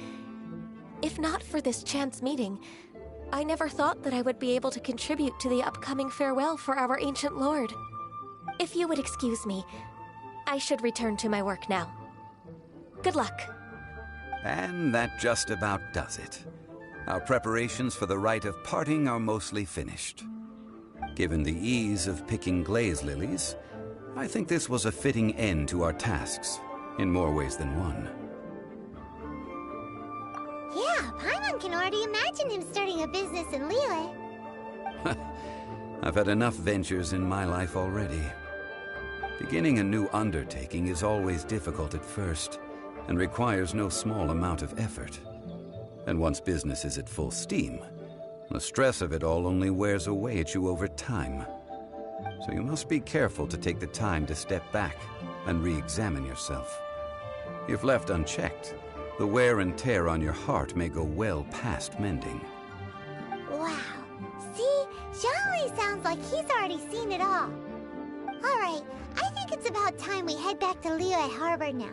If not for this chance meeting, I never thought that I would be able to contribute to the upcoming farewell for our ancient lord. If you would excuse me, I should return to my work now. Good luck. And that just about does it. Our preparations for the rite of parting are mostly finished. Given the ease of picking glaze lilies, I think this was a fitting end to our tasks, in more ways than one. Yeah, Paimon can already imagine him starting a business in Lyuie. I've had enough ventures in my life already. Beginning a new undertaking is always difficult at first, and requires no small amount of effort. And once business is at full steam, the stress of it all only wears away at you over time. So you must be careful to take the time to step back and re-examine yourself. If left unchecked, the wear and tear on your heart may go well past mending. Wow. See? Zhongli sounds like he's already seen it all. Alright, I think it's about time we head back to Lyuie Harbor now.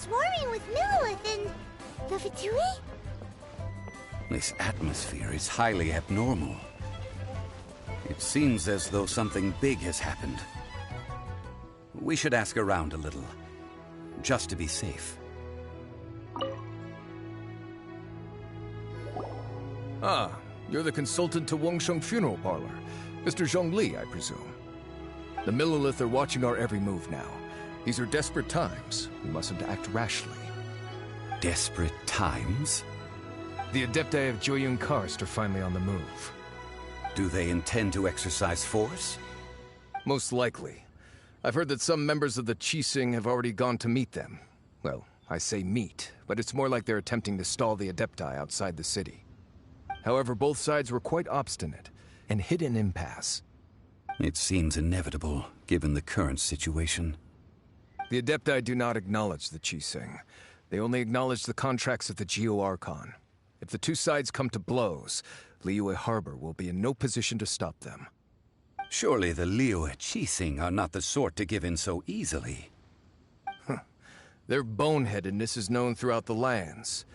swarming with Millilith and the Fatui? This atmosphere is highly abnormal. It seems as though something big has happened. We should ask around a little, just to be safe. Ah, you're the consultant to Wangsheng Funeral Parlor. Mr. Zhongli, I presume. The Millilith are watching our every move now. These are desperate times. We mustn't act rashly. Desperate times? The Adepti of Joyun Karst are finally on the move. Do they intend to exercise force? Most likely. I've heard that some members of the Qixing have already gone to meet them. Well, I say meet, but it's more like they're attempting to stall the Adepti outside the city. However, both sides were quite obstinate and hit an impasse. It seems inevitable, given the current situation. The Adepti do not acknowledge the Qixing. They only acknowledge the contracts of the Geo-Archon. If the two sides come to blows, Lyuie Harbor will be in no position to stop them. Surely the Lyuie Qixing are not the sort to give in so easily. Their boneheadedness is known throughout the lands.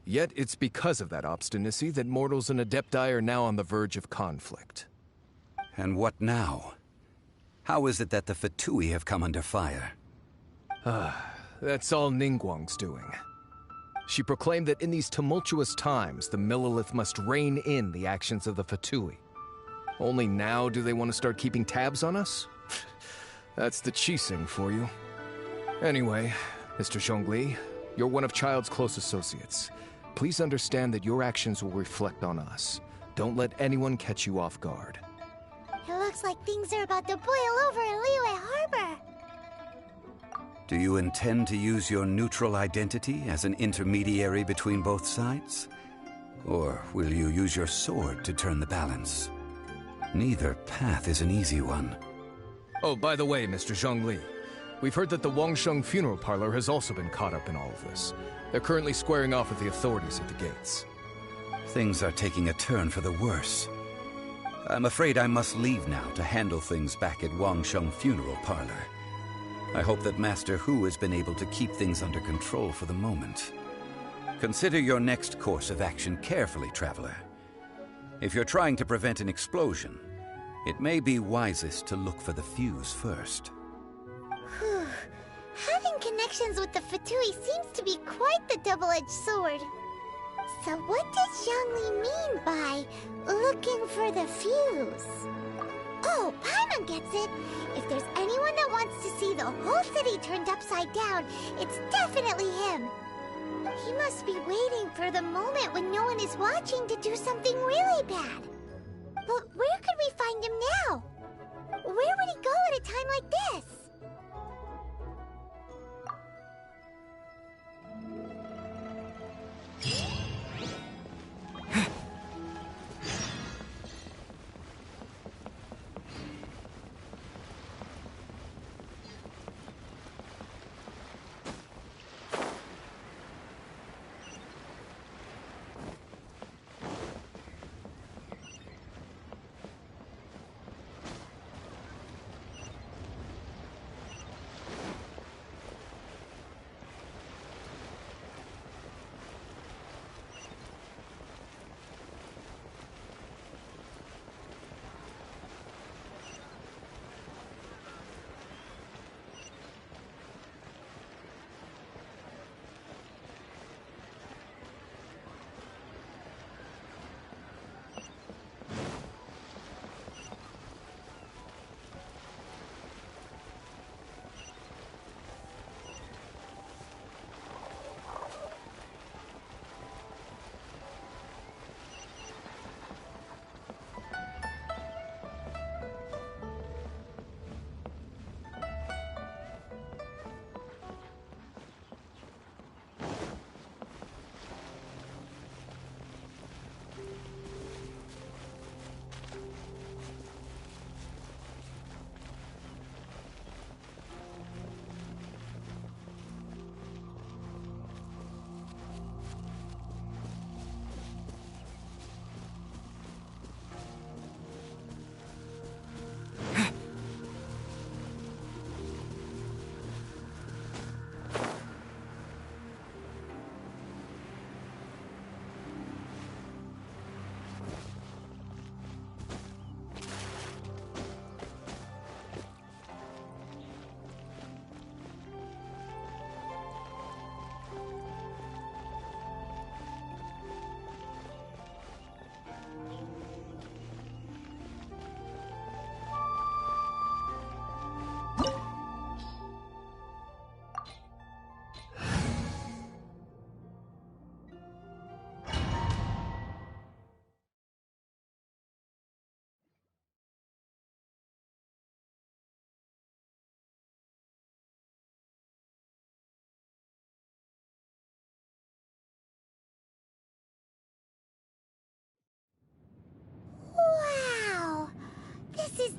Yet it's because of that obstinacy that mortals and Adepti are now on the verge of conflict. And what now? How is it that the Fatui have come under fire? That's all Ningguang's doing. She proclaimed that in these tumultuous times, the Millilith must rein in the actions of the Fatui. Only now do they want to start keeping tabs on us? That's the Qixing for you. Anyway, Mr. Zhongli, you're one of Child's close associates. Please understand that your actions will reflect on us. Don't let anyone catch you off guard. It looks like things are about to boil over in Lyuie Harbor. Do you intend to use your neutral identity as an intermediary between both sides? Or will you use your sword to turn the balance? Neither path is an easy one. Oh, by the way, Mr. Zhongli, we've heard that the Wangsheng Funeral Parlor has also been caught up in all of this. They're currently squaring off with the authorities at the gates. Things are taking a turn for the worse. I'm afraid I must leave now to handle things back at Wangsheng Funeral Parlor. I hope that Master Hu has been able to keep things under control for the moment. Consider your next course of action carefully, Traveler. If you're trying to prevent an explosion, it may be wisest to look for the fuse first. Whew. Having connections with the Fatui seems to be quite the double-edged sword. So what does Zhongli mean by looking for the fuse? Oh, Paimon gets it! If there's anyone that wants to see the whole city turned upside down, it's definitely him. He must be waiting for the moment when no one is watching to do something really bad. But where could we find him now? Where would he go at a time like this?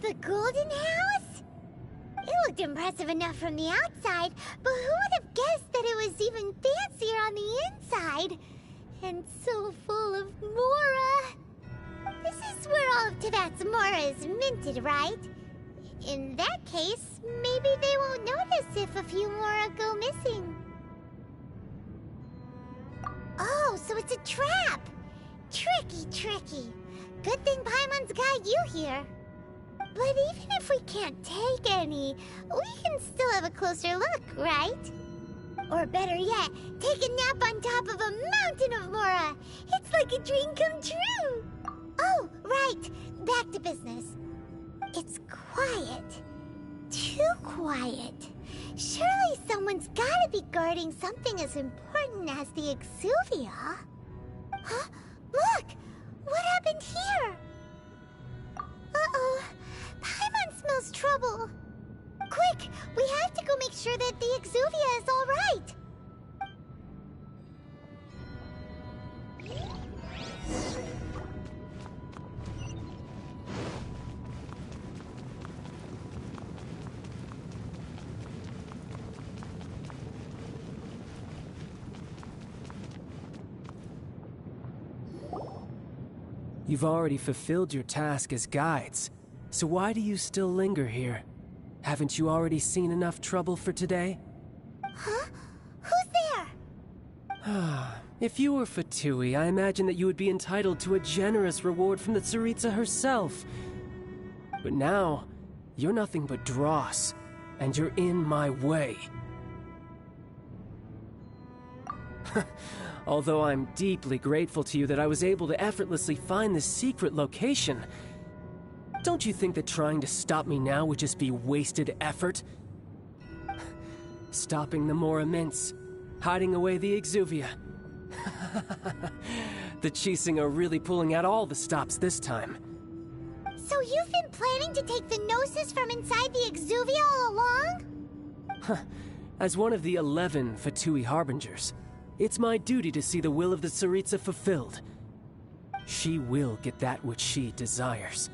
the Golden House? It looked impressive enough from the outside, but who would have guessed that it was even fancier on the inside? And so full of Mora. This is where all of Teyvat's Mora is minted, right? In that case, maybe they won't notice if a few Mora go missing. Oh, so it's a trap! Tricky, tricky. Good thing Paimon's got you here. But even if we can't take any, we can still have a closer look, right? Or better yet, take a nap on top of a mountain of Mora. It's like a dream come true. Oh, right. Back to business. It's quiet. Too quiet. Surely someone's gotta be guarding something as important as the Exuvia. Huh? Look! What happened here? Uh-oh. Paimon smells trouble. Quick! We have to go make sure that the Exuvia is all right. You've already fulfilled your task as guides, so why do you still linger here? Haven't you already seen enough trouble for today? Huh? Who's there? If you were Fatui, I imagine that you would be entitled to a generous reward from the Tsaritsa herself. But now, you're nothing but dross, and you're in my way. Although I'm deeply grateful to you that I was able to effortlessly find this secret location, don't you think that trying to stop me now would just be wasted effort? Stopping the Mora Mints, hiding away the Exuvia. The Chising are really pulling out all the stops this time. So you've been planning to take the Gnosis from inside the Exuvia all along? As one of the 11 Fatui Harbingers, it's my duty to see the will of the Tsaritsa fulfilled. She will get that which she desires.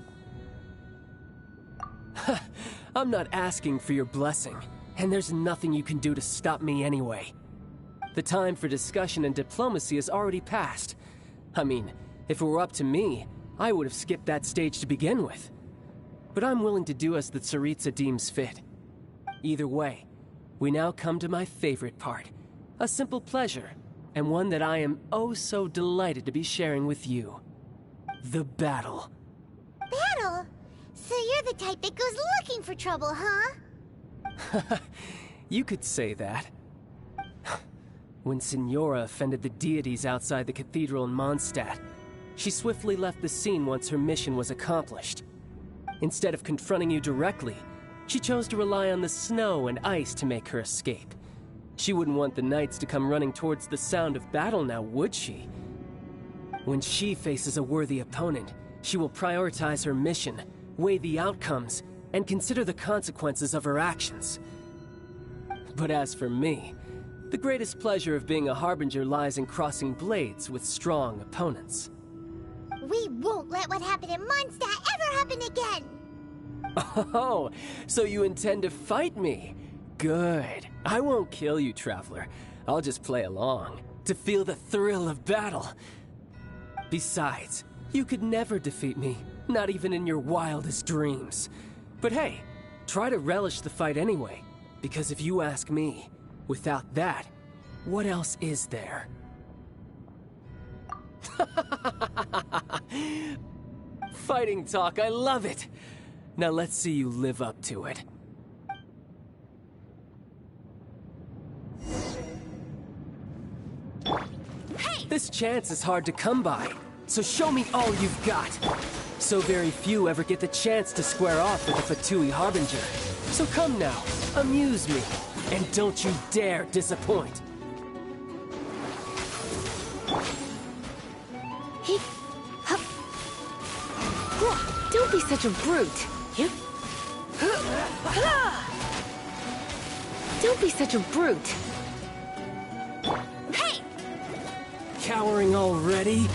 I'm not asking for your blessing, and there's nothing you can do to stop me anyway. The time for discussion and diplomacy has already passed. I mean, if it were up to me, I would have skipped that stage to begin with. But I'm willing to do as the Tsaritsa deems fit. Either way, we now come to my favorite part. A simple pleasure, and one that I am oh so delighted to be sharing with you. The battle. Battle? So you're the type that goes looking for trouble, huh? You could say that. When Signora offended the deities outside the cathedral in Mondstadt, she swiftly left the scene once her mission was accomplished. Instead of confronting you directly, she chose to rely on the snow and ice to make her escape. She wouldn't want the knights to come running towards the sound of battle now, would she? When she faces a worthy opponent, she will prioritize her mission, weigh the outcomes, and consider the consequences of her actions. But as for me, the greatest pleasure of being a Harbinger lies in crossing blades with strong opponents. We won't let what happened in Mondstadt ever happen again! Oh, so you intend to fight me? Good. I won't kill you, Traveler. I'll just play along, to feel the thrill of battle. Besides, you could never defeat me, not even in your wildest dreams. But hey, try to relish the fight anyway, because if you ask me, without that, what else is there? Fighting talk, I love it! Now let's see you live up to it. Hey! This chance is hard to come by, so show me all you've got. So very few ever get the chance to square off with a Fatui Harbinger. So come now, amuse me, and don't you dare disappoint. Don't be such a brute. Don't be such a brute. Hey! Cowering already?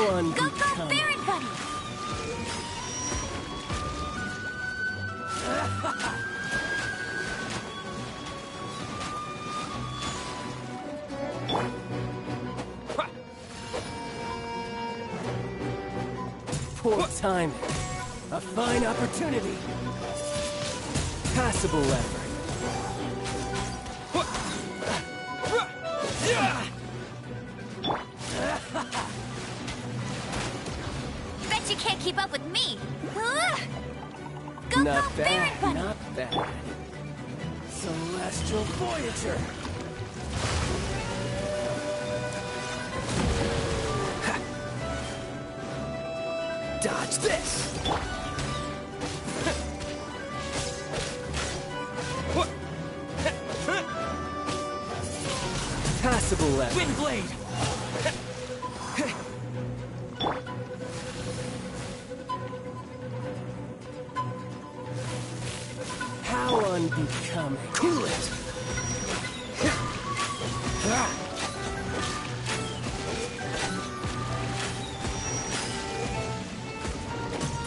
unbecoming. Baron Buddy! Poor timing. A fine opportunity. Passable effort. Bet you can't keep up with me! Not bad, Baron Buddy! not bad. Celestial Voyager! Dodge this! Passable left. Wind blade! How unbecoming. Cool it!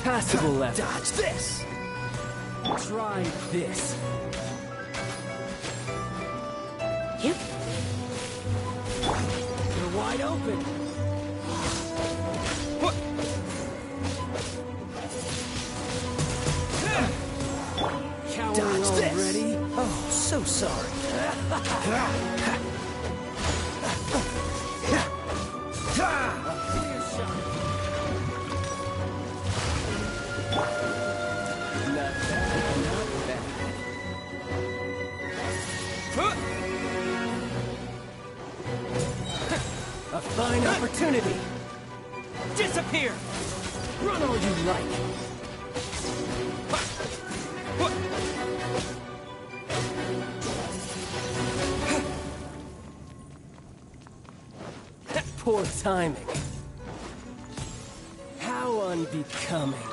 Passable left. Dodge this! Try this. Yep. You're wide open. Cowering already? Oh, so sorry. A fine opportunity! Disappear! Run all you like! Poor timing. How unbecoming.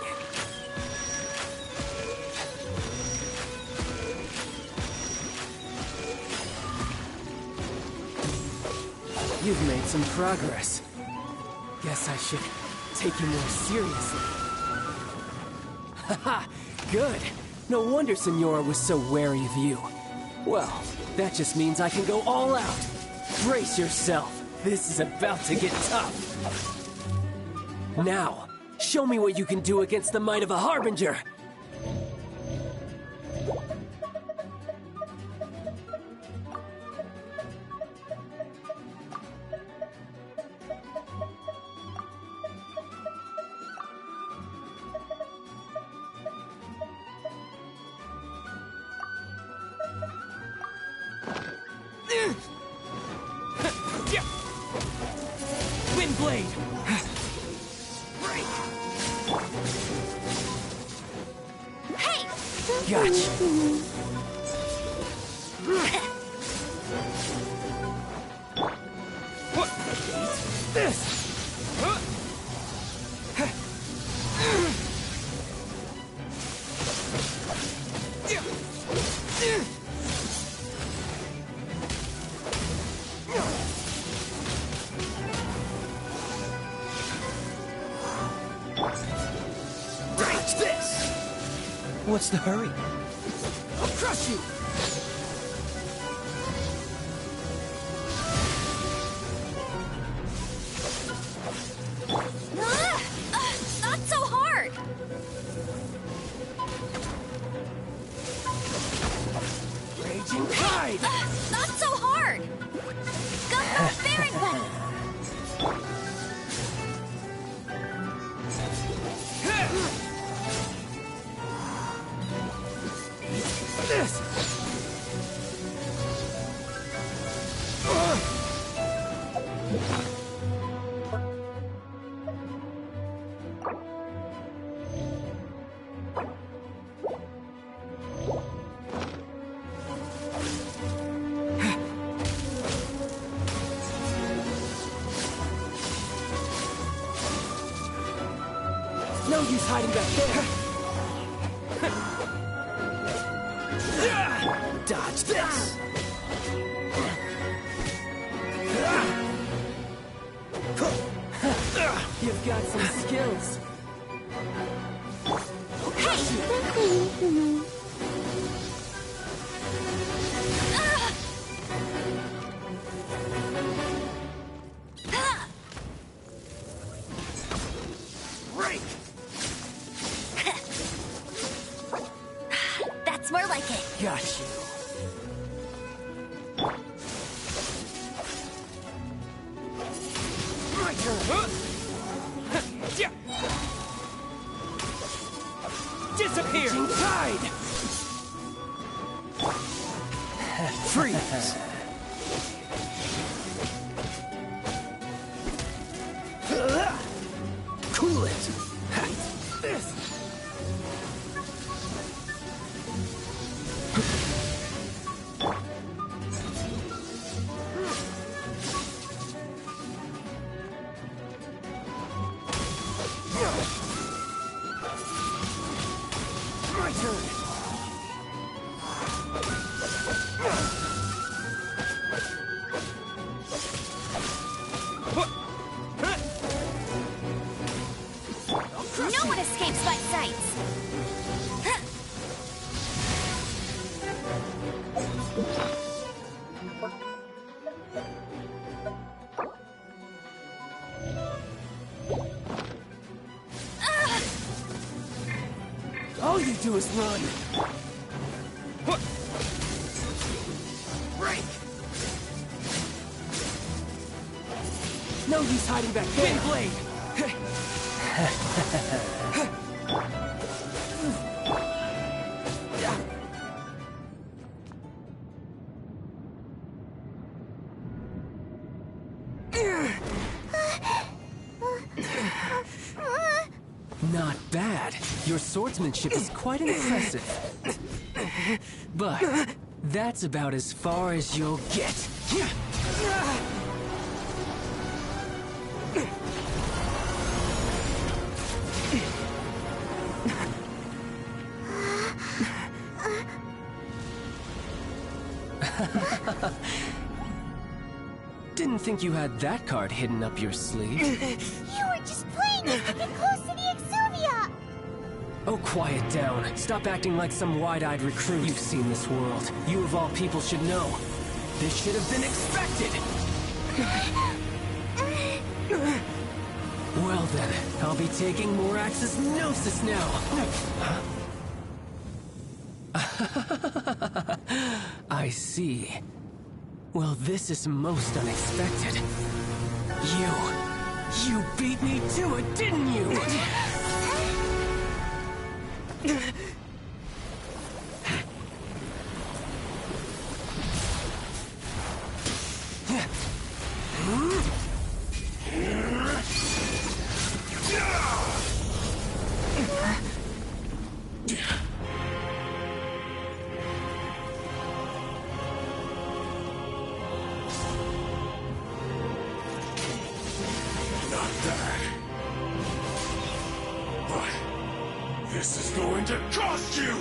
You've made some progress. Guess I should take you more seriously. Haha, good. No wonder Senora was so wary of you. Well, that just means I can go all out. Brace yourself. This is about to get tough. Now, show me what you can do against the might of a Harbinger. Wind blade! Break! Hey! Gotcha! What? This! What's the hurry? I'll crush you! Not so hard! Raging Tide! Not so hard! Go Baron Buddy! This! No use hiding back there! Dodge this! You've got some skills. That's more like it. Got you. My turn. Disappear! Tide! Freeze! Cool it! My turn! No one escapes my sights. All you do is run. Break! No use hiding back there. Wind blade! Not bad. Your swordsmanship is quite impressive. But that's about as far as you'll get. Didn't think you had that card hidden up your sleeve. You were just playing us to get close to the Exuvia! Oh, quiet down. Stop acting like some wide-eyed recruit. You've seen this world. You of all people should know. This should have been expected! Well then, I'll be taking Morax's Gnosis now! I see. Well, this is most unexpected. You beat me to it, didn't you? This is going to cost you!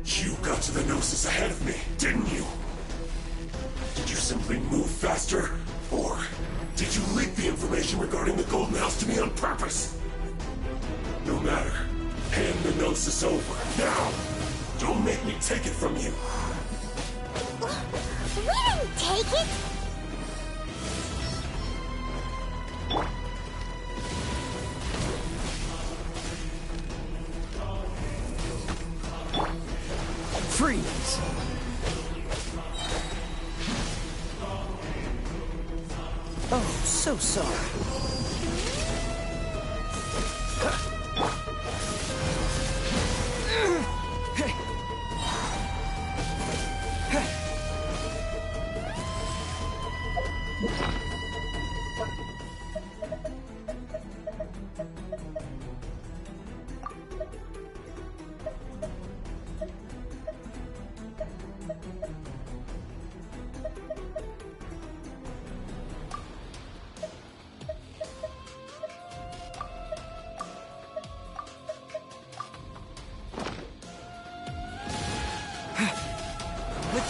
You got to the Gnosis ahead of me, didn't you? Did you simply move faster? Or did you leak the information regarding the Golden House to me on purpose? No matter. Hand the Gnosis over, now! Don't make me take it from you! We didn't take it! Freeze! Oh, so sorry.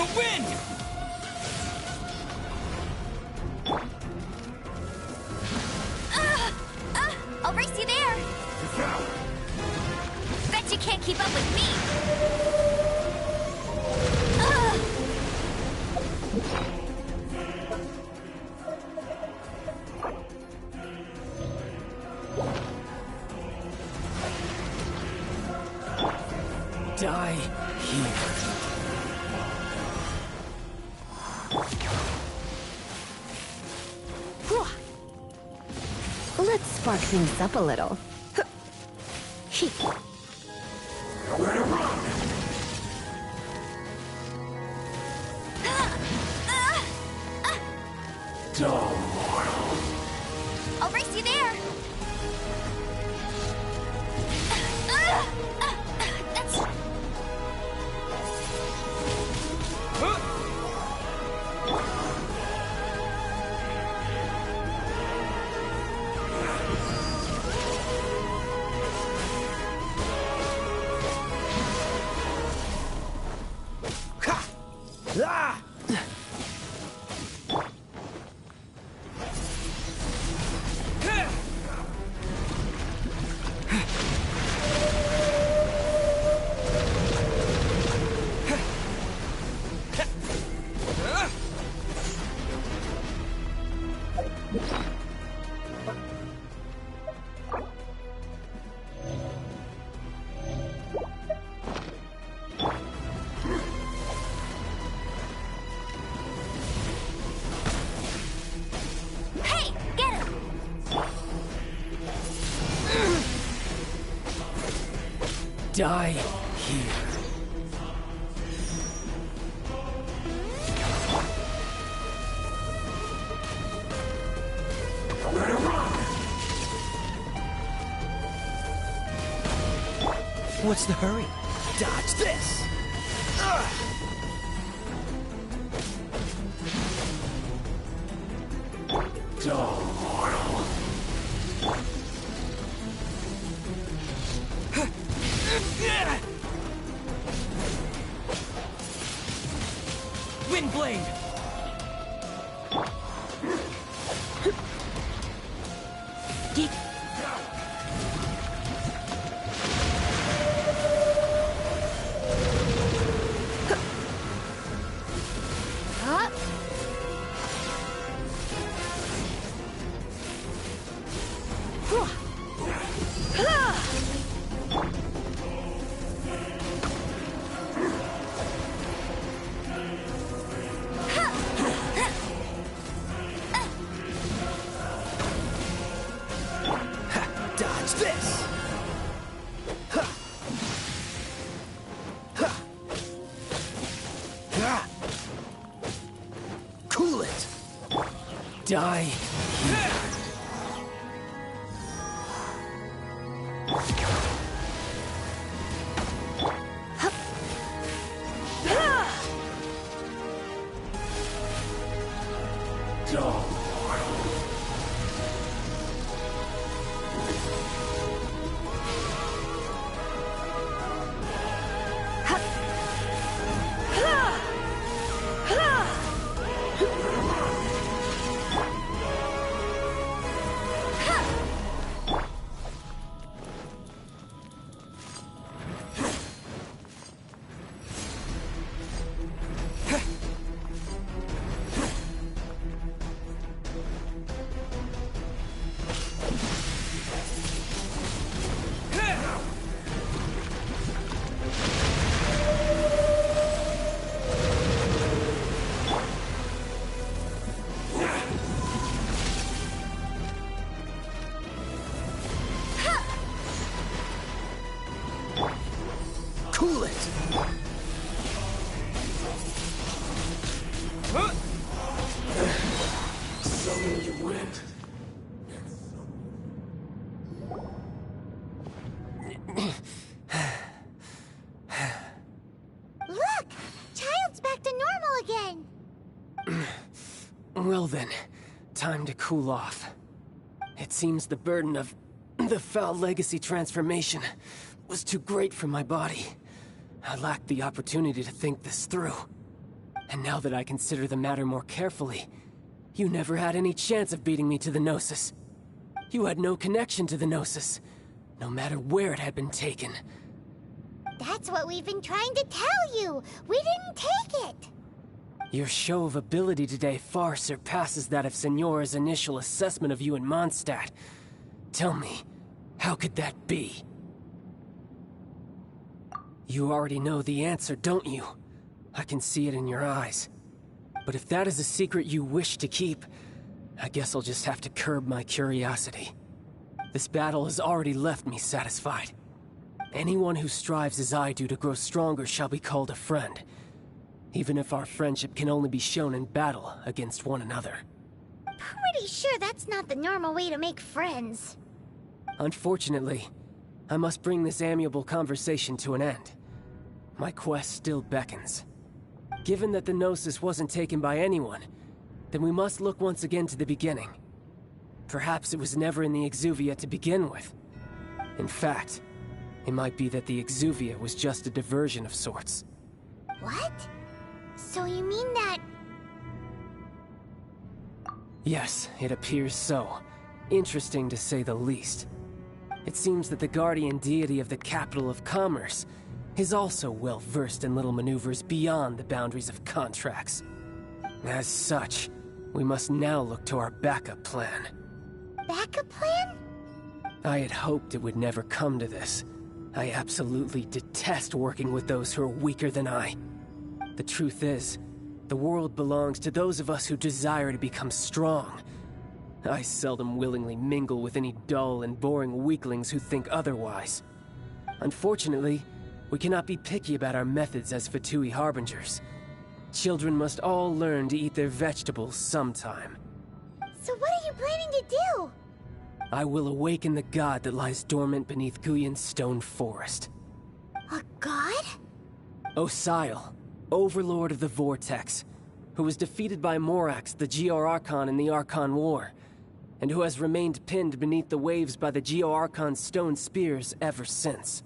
the wind! I'll race you there. Bet you can't keep up with me. Die here. Let's spark things up a little. Nowhere to run! Dull mortal. I'll race you there. That's... Ah! Hey, get him! Die here. Nowhere to run! What's the hurry? Dodge this! Dull mortal. Windblade! Huh? Dodge this! Cool it! Die here. Dull mortal. Cool it! Summon you went. Look! Child's back to normal again. Well then, time to cool off. It seems the burden of the foul legacy transformation was too great for my body. I lacked the opportunity to think this through. And now that I consider the matter more carefully, you never had any chance of beating me to the Gnosis. You had no connection to the Gnosis, no matter where it had been taken. That's what we've been trying to tell you! We didn't take it! Your show of ability today far surpasses that of Signora's initial assessment of you in Mondstadt. Tell me, how could that be? You already know the answer, don't you? I can see it in your eyes. But if that is a secret you wish to keep, I guess I'll just have to curb my curiosity. This battle has already left me satisfied. Anyone who strives as I do to grow stronger shall be called a friend, even if our friendship can only be shown in battle against one another. Pretty sure that's not the normal way to make friends. Unfortunately, I must bring this amiable conversation to an end. My quest still beckons. Given that the Gnosis wasn't taken by anyone, then we must look once again to the beginning. Perhaps it was never in the Exuvia to begin with. In fact, it might be that the Exuvia was just a diversion of sorts. What? So you mean that... Yes, it appears so. Interesting to say the least. It seems that the guardian deity of the capital of commerce is also well versed in little maneuvers beyond the boundaries of contracts. As such, we must now look to our backup plan. Backup plan? I had hoped it would never come to this. I absolutely detest working with those who are weaker than I. The truth is, the world belongs to those of us who desire to become strong. I seldom willingly mingle with any dull and boring weaklings who think otherwise. Unfortunately, we cannot be picky about our methods as Fatui Harbingers. Children must all learn to eat their vegetables sometime. So what are you planning to do? I will awaken the god that lies dormant beneath Kyeon's stone forest. A god? Osial, overlord of the Vortex, who was defeated by Morax, the Geo-Archon in the Archon War, and who has remained pinned beneath the waves by the Geo-Archon's stone spears ever since.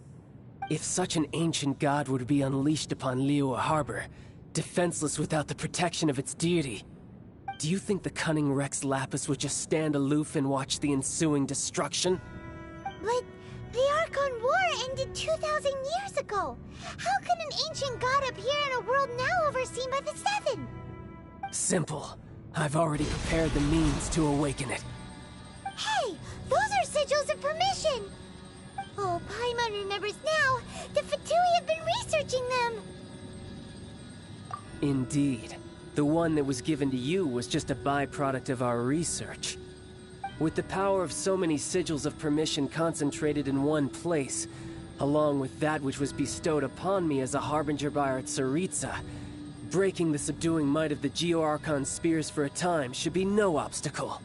If such an ancient god were to be unleashed upon Lyuie Harbor, defenseless without the protection of its deity, do you think the cunning Rex Lapis would just stand aloof and watch the ensuing destruction? But the Archon War ended 2,000 years ago. How can an ancient god appear in a world now overseen by the Seven? Simple. I've already prepared the means to awaken it. Hey, those are sigils of permission! Oh, Paimon remembers now. The Fatui have been researching them. Indeed. The one that was given to you was just a byproduct of our research. With the power of so many sigils of permission concentrated in one place, along with that which was bestowed upon me as a harbinger by our Tsaritsa, breaking the subduing might of the Geo-Archon spears for a time should be no obstacle.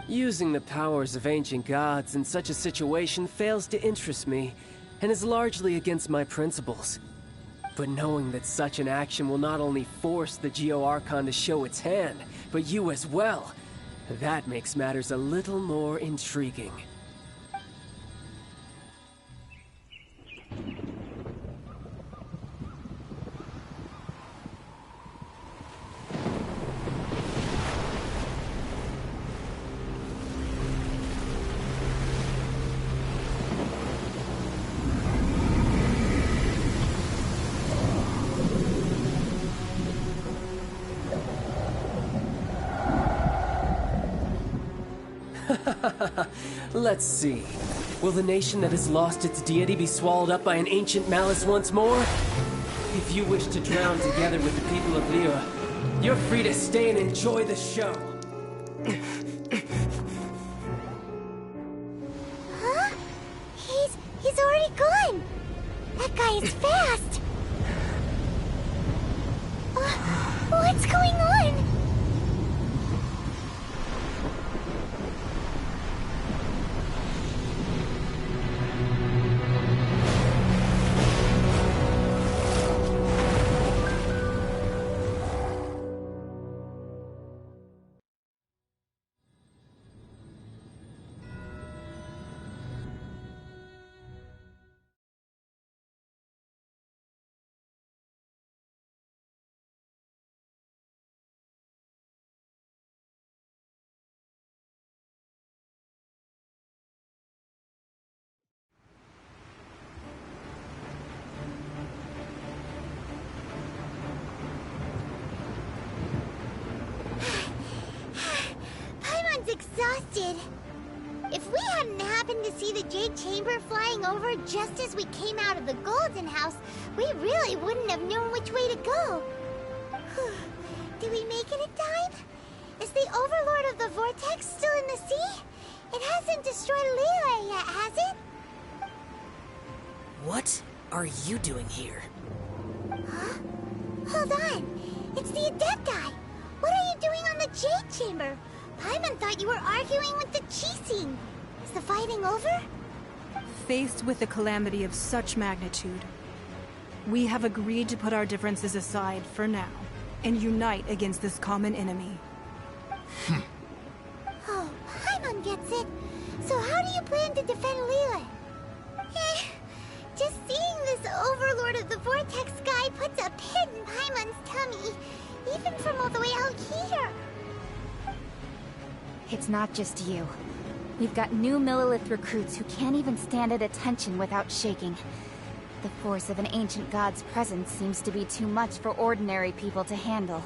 Using the powers of ancient gods in such a situation fails to interest me, and is largely against my principles. But knowing that such an action will not only force the Geo-Archon to show its hand, but you as well, that makes matters a little more intriguing. Let's see. Will the nation that has lost its deity be swallowed up by an ancient malice once more? If you wish to drown together with the people of Lyuie, you're free to stay and enjoy the show. Huh? He's already gone. That guy is fast. What's going on? exhausted. If we hadn't happened to see the Jade Chamber flying over just as we came out of the Golden House, we really wouldn't have known which way to go. Did we make it in time? Is the Overlord of the Vortex still in the sea? It hasn't destroyed Lyuie yet, has it? What are you doing here? Huh? Hold on. It's the Adepti. What are you doing on the Jade Chamber? Paimon thought you were arguing with the Qixing. Is the fighting over? Faced with a calamity of such magnitude, we have agreed to put our differences aside for now and unite against this common enemy. Oh, Paimon gets it. So how do you plan to defend Lyuie? Just seeing this Overlord of the Vortex guy puts a pit in Paimon's tummy, even from all the way out here. It's not just you. We've got new Millelith recruits who can't even stand at attention without shaking. The force of an ancient god's presence seems to be too much for ordinary people to handle.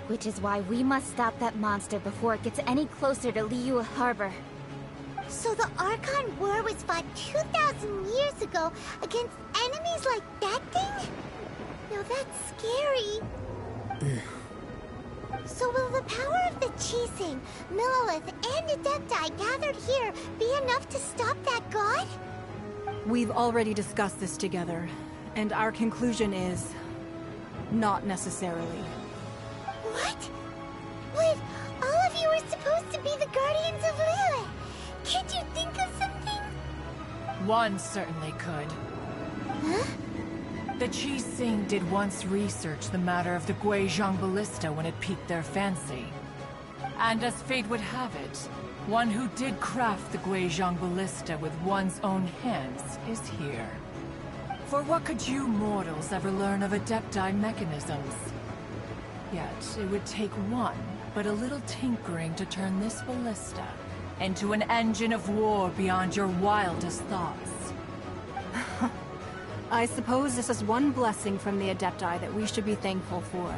Which is why we must stop that monster before it gets any closer to Lyuie Harbor. So the Archon War was fought 2,000 years ago against enemies like that thing? Now that's scary. So will the power of the Qixing, Millelith, and Adepti gathered here be enough to stop that god? We've already discussed this together, and our conclusion is... not necessarily. What? But all of you were supposed to be the Guardians of Lyuie. Can't you think of something? One certainly could. Huh? The Qixing did once research the matter of the Guizhong Ballista when it piqued their fancy. And as fate would have it, one who did craft the Guizhong Ballista with one's own hands is here. For what could you mortals ever learn of Adepti mechanisms? Yet, it would take one, but a little tinkering to turn this ballista into an engine of war beyond your wildest thoughts. I suppose this is one blessing from the Adepti that we should be thankful for.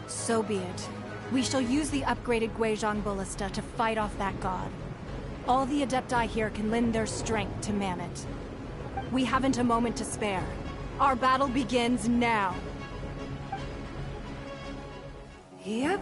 So be it. We shall use the upgraded Guizhong Ballista to fight off that god. All the Adepti here can lend their strength to man it. We haven't a moment to spare. Our battle begins now. Yep.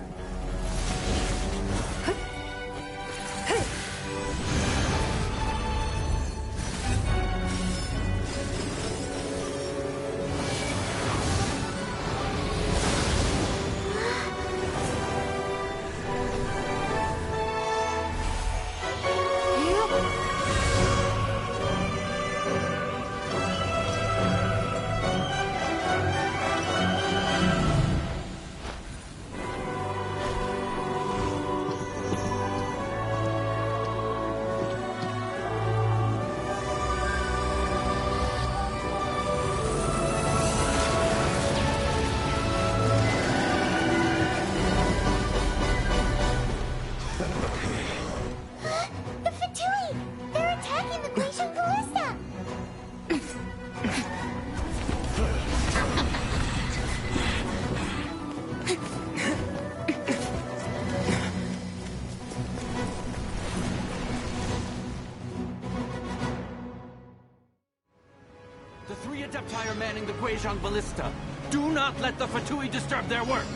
Manning the Guizhong Ballista. Do not let the Fatui disturb their work!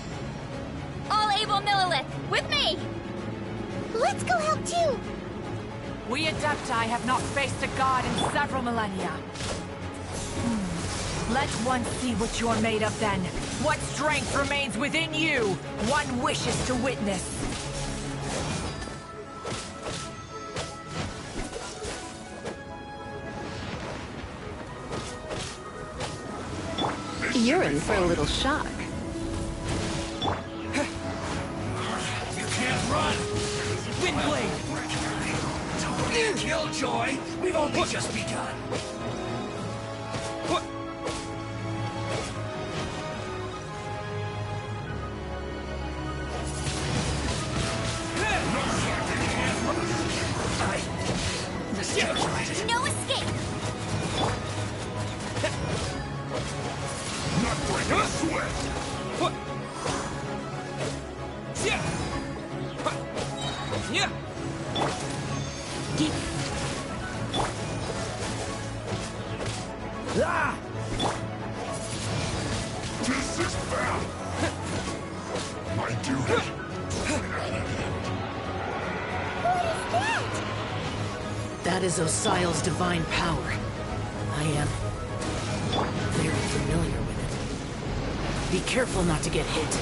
All able Millelith, with me! Let's go help too! We Adepti have not faced a god in several millennia. Let one see what you're made of then. What strength remains within you, one wishes to witness. You're in for a little shock. You can't run! Windblade! Don't be killjoy! We've only just begun! No escape! Not breaking a sweat! Ah! This is bad! My duty. What is that? That is Osial's divine power. I am very familiar with it. Be careful not to get hit.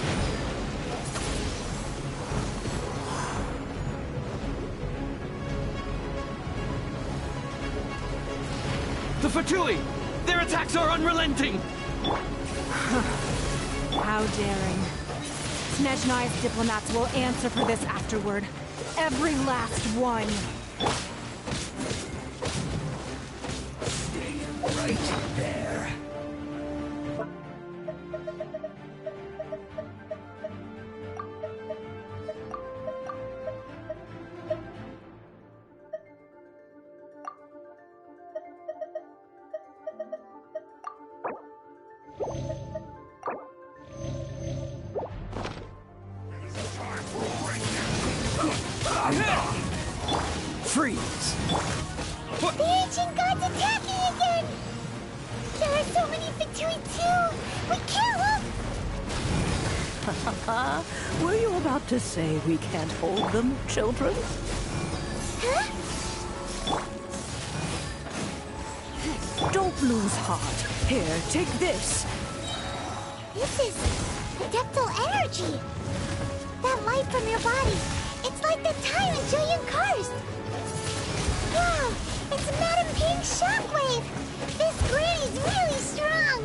The Fatui! Their attacks are unrelenting! How daring. Snezhnai's diplomats will answer for this afterward. Every last one. Stay right there. Freeze! The ancient god's attacking again! There are so many Fatui too! We can't look! Were you about to say we can't hold them, children? Huh? Don't lose heart. Here, take this. This is adeptal energy! That light from your body, it's like the time in Julian Karst! Wow! It's Madame Ping's shockwave! This granny's really strong!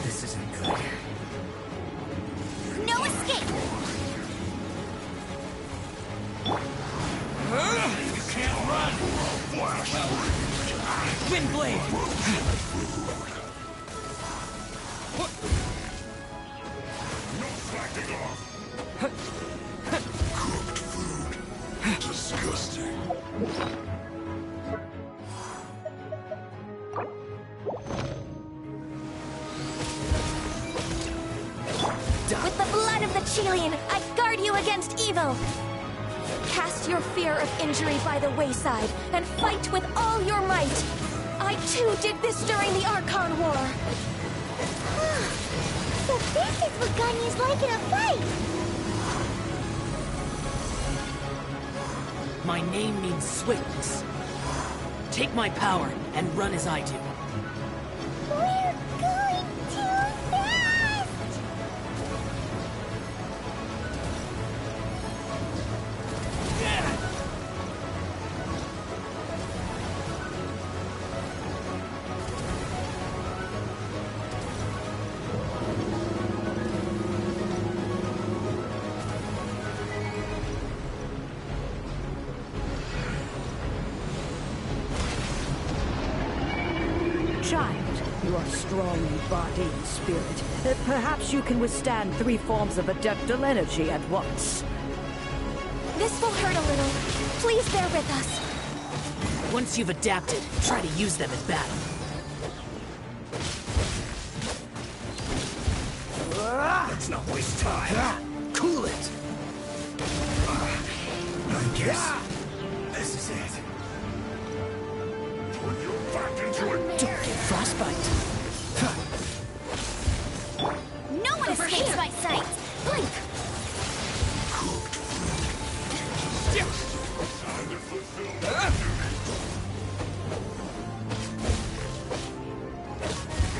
This isn't good. No escape! You can't run! Flash! Windblade! No slacking off! Cooked food. Disgusting. With the blood of the Chilean, I guard you against evil! Cast your fear of injury by the wayside, and fight with all your might! I too did this during the Archon War! So this is what Ganya's like in a fight! My name means swiftness. Take my power and run as I do. We're going too fast! Child, you are strong in body and spirit. Perhaps you can withstand 3 forms of adeptal energy at once. This will hurt a little. Please bear with us. Once you've adapted, try to use them in battle. Let's not waste time. Cool it! I guess this is it. Put you back into it. Don't get frostbite. No one escapes my sight! Blink!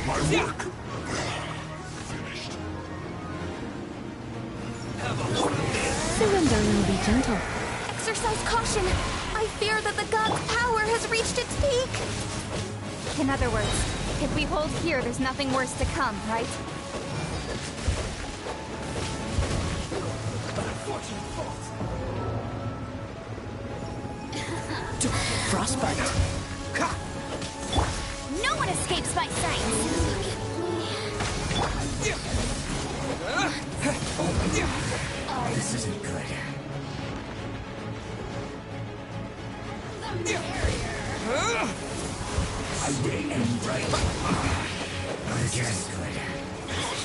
My work. Finished. Surrender and be gentle. Exercise caution. I fear that the god's power has reached its peak. In other words, if we hold here, there's nothing worse to come, right? Don't get frostbite. No one escapes my sight! This isn't good. I may end right. This isn't good.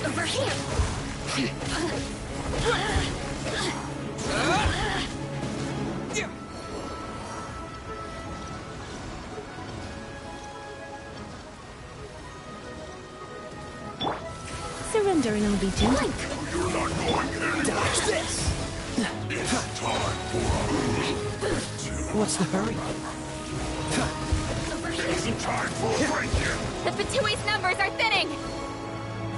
Over here! during LBT. You're not going anywhere. Dodge this! It's time for What's the hurry? It's time for a break here. The Fatui's numbers are thinning!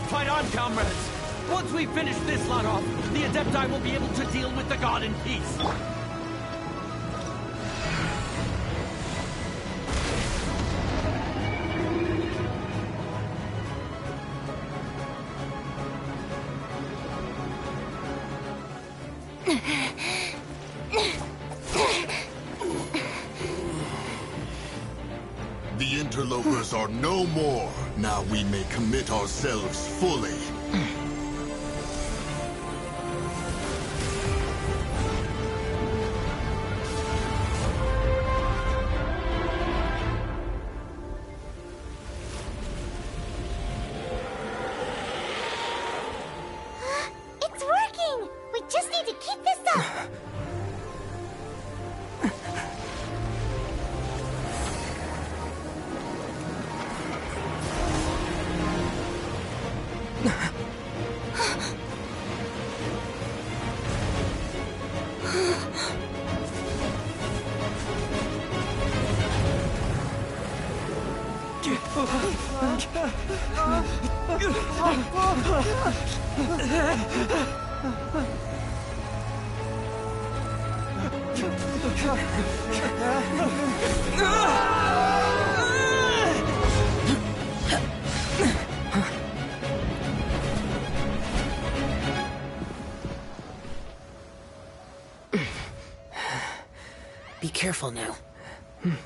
Fight on, comrades! Once we finish this lot off, the Adepti will be able to deal with the god in peace. The interlopers are no more. Now we may commit ourselves fully. It's working! We just need to keep this up! Be careful now.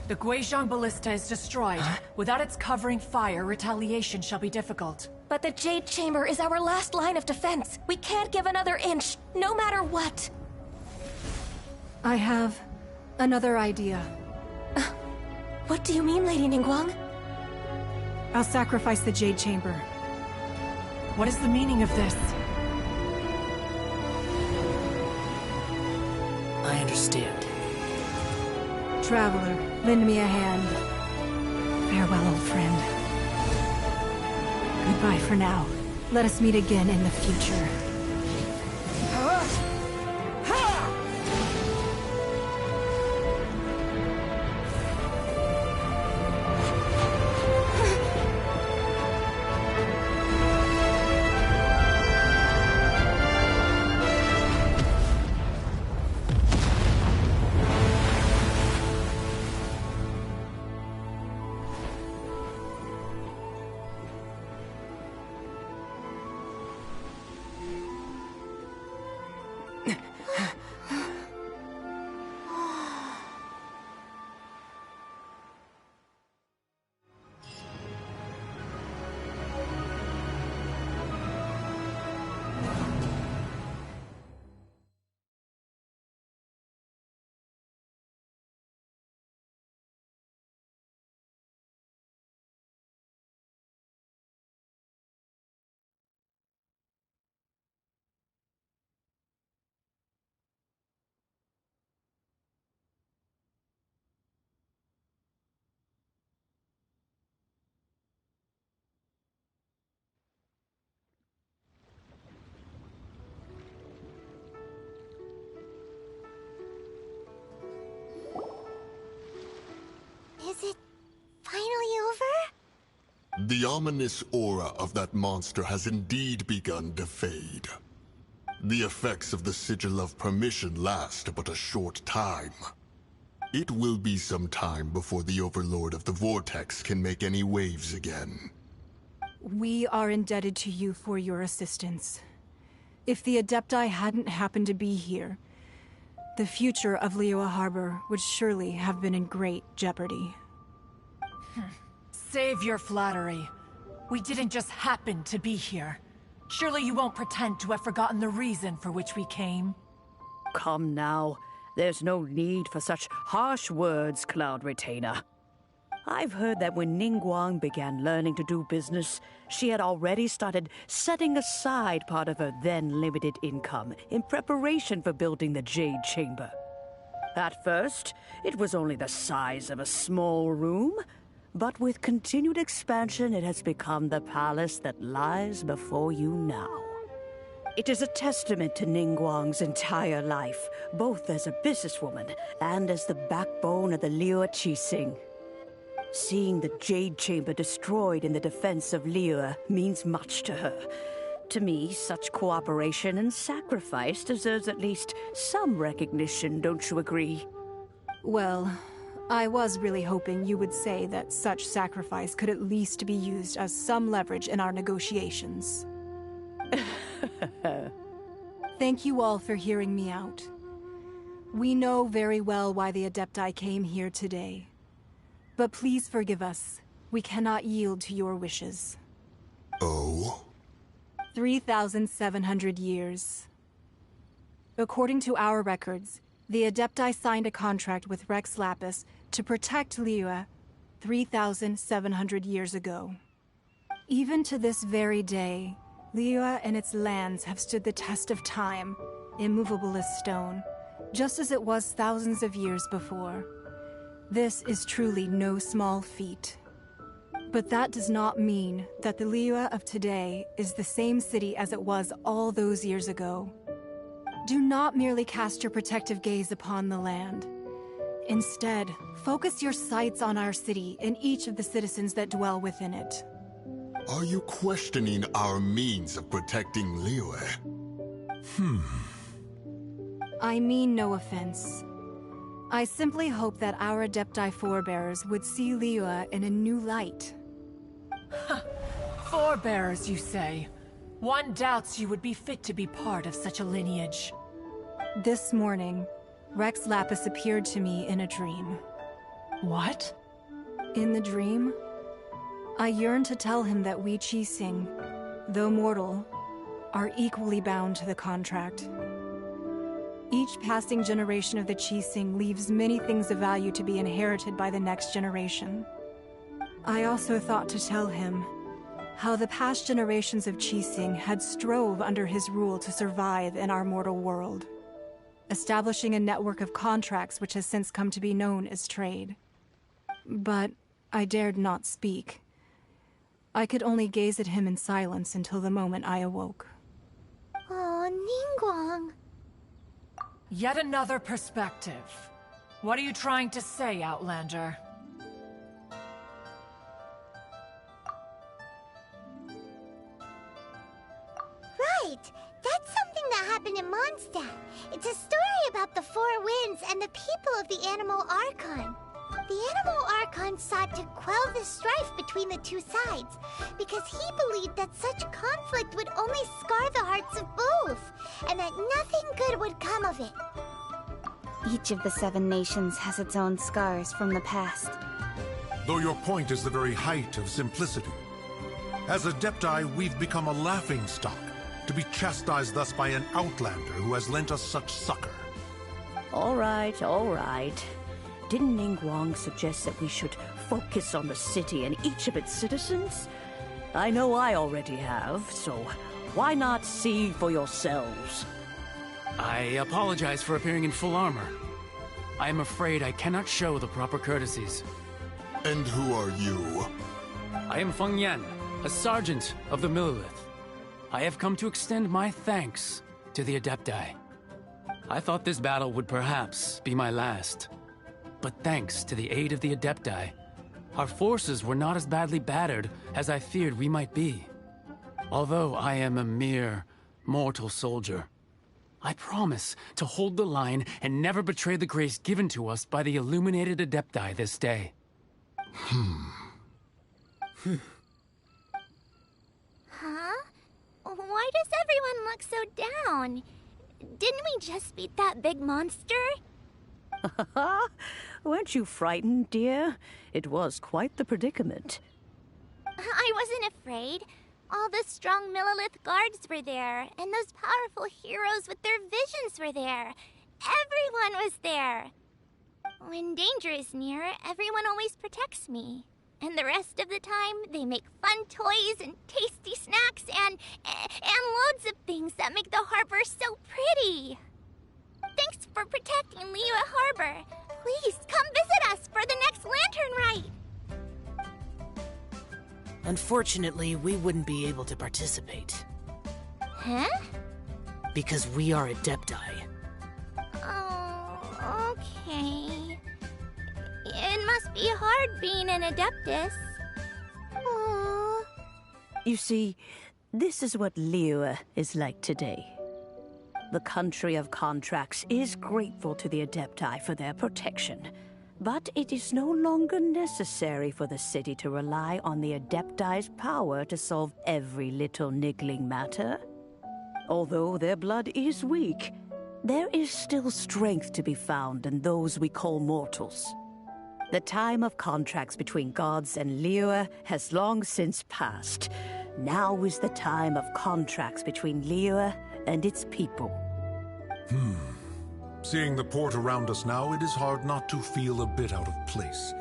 The Guizhong Ballista is destroyed. Without its covering fire, retaliation shall be difficult. But the Jade Chamber is our last line of defense. We can't give another inch, no matter what. I have another idea. What do you mean, Lady Ningguang? I'll sacrifice the Jade Chamber. What is the meaning of this? I understand. Traveler, lend me a hand. Farewell, old friend. Goodbye for now. Let us meet again in the future. Is it finally over? The ominous aura of that monster has indeed begun to fade. The effects of the Sigil of Permission last but a short time. It will be some time before the Overlord of the Vortex can make any waves again. We are indebted to you for your assistance. If the Adepti hadn't happened to be here, the future of Lyuie Harbor would surely have been in great jeopardy. Save your flattery. We didn't just happen to be here. Surely you won't pretend to have forgotten the reason for which we came. Come now. There's no need for such harsh words, Cloud Retainer. I've heard that when Ningguang began learning to do business, she had already started setting aside part of her then limited income in preparation for building the Jade Chamber. At first, it was only the size of a small room, but with continued expansion, it has become the palace that lies before you now. It is a testament to Ningguang's entire life, both as a businesswoman and as the backbone of the Lyuie Qixing. Seeing the Jade Chamber destroyed in the defense of Lyuie means much to her. To me, such cooperation and sacrifice deserves at least some recognition, don't you agree? Well, I was really hoping you would say that such sacrifice could at least be used as some leverage in our negotiations. Thank you all for hearing me out. We know very well why the Adepti came here today. But please forgive us. We cannot yield to your wishes. Oh? 3,700 years. According to our records, the Adepti signed a contract with Rex Lapis to protect Lyuie 3,700 years ago. Even to this very day, Lyuie and its lands have stood the test of time, immovable as stone, just as it was thousands of years before. This is truly no small feat. But that does not mean that the Lyuie of today is the same city as it was all those years ago. Do not merely cast your protective gaze upon the land. Instead, focus your sights on our city and each of the citizens that dwell within it. Are you questioning our means of protecting Lyuie? I mean no offense. I simply hope that our Adepti forebears would see Lyuie in a new light. Forebearers, you say? One doubts you would be fit to be part of such a lineage. This morning, Rex Lapis appeared to me in a dream. What? In the dream, I yearned to tell him that we Qixing, though mortal, are equally bound to the contract. Each passing generation of the Qixing leaves many things of value to be inherited by the next generation. I also thought to tell him how the past generations of Qixing had strove under his rule to survive in our mortal world, establishing a network of contracts which has since come to be known as trade. But I dared not speak. I could only gaze at him in silence until the moment I awoke. Oh, Ningguang. Yet another perspective. What are you trying to say, Outlander? Right! That's something that happened in Mondstadt. It's a story about the Four Winds and the people of the Anemo Archon. The Anemo Archon sought to quell the strife between the two sides, because he believed that such conflict would only scar the hearts of both, and that nothing good would come of it. Each of the 7 nations has its own scars from the past. Though your point is the very height of simplicity. As Adepti, we've become a laughingstock, to be chastised thus by an outlander who has lent us such succor. All right, all right. Didn't Ningguang suggest that we should focus on the city and each of its citizens? I know I already have, so why not see for yourselves? I apologize for appearing in full armor. I am afraid I cannot show the proper courtesies. And who are you? I am Feng Yan, a sergeant of the Millelith. I have come to extend my thanks to the Adepti. I thought this battle would perhaps be my last. But thanks to the aid of the Adepti, our forces were not as badly battered as I feared we might be. Although I am a mere mortal soldier, I promise to hold the line and never betray the grace given to us by the illuminated Adepti this day. Huh? Why does everyone look so down? Didn't we just beat that big monster? Weren't you frightened, dear? It was quite the predicament. I wasn't afraid. All the strong Millelith guards were there, and those powerful heroes with their visions were there. Everyone was there. When danger is near, everyone always protects me. And the rest of the time, they make fun toys and tasty snacks and loads of things that make the harbor so pretty. Thanks for protecting Lyuie Harbor. Please come visit us for the next lantern rite. Unfortunately, we wouldn't be able to participate. Huh? Because we are Adepti. Oh, okay. It must be hard being an Adeptus. Aww. You see, this is what Lyuie is like today. The country of contracts is grateful to the Adepti for their protection, but it is no longer necessary for the city to rely on the Adepti's power to solve every little niggling matter. Although their blood is weak, there is still strength to be found in those we call mortals. The time of contracts between gods and Lyuie has long since passed. Now is the time of contracts between Lyuie and its people. Seeing the port around us now, it is hard not to feel a bit out of place.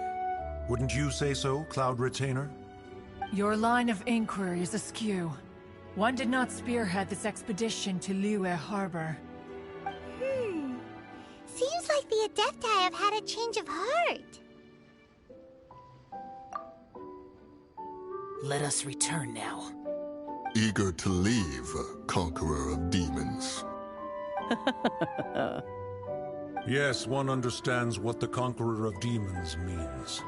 Wouldn't you say so, Cloud Retainer? Your line of inquiry is askew. One did not spearhead this expedition to Lyuie Harbor. Seems like the Adepti have had a change of heart. Let us return now. Eager to leave, Conqueror of Demons. Yes, one understands what the Conqueror of Demons means.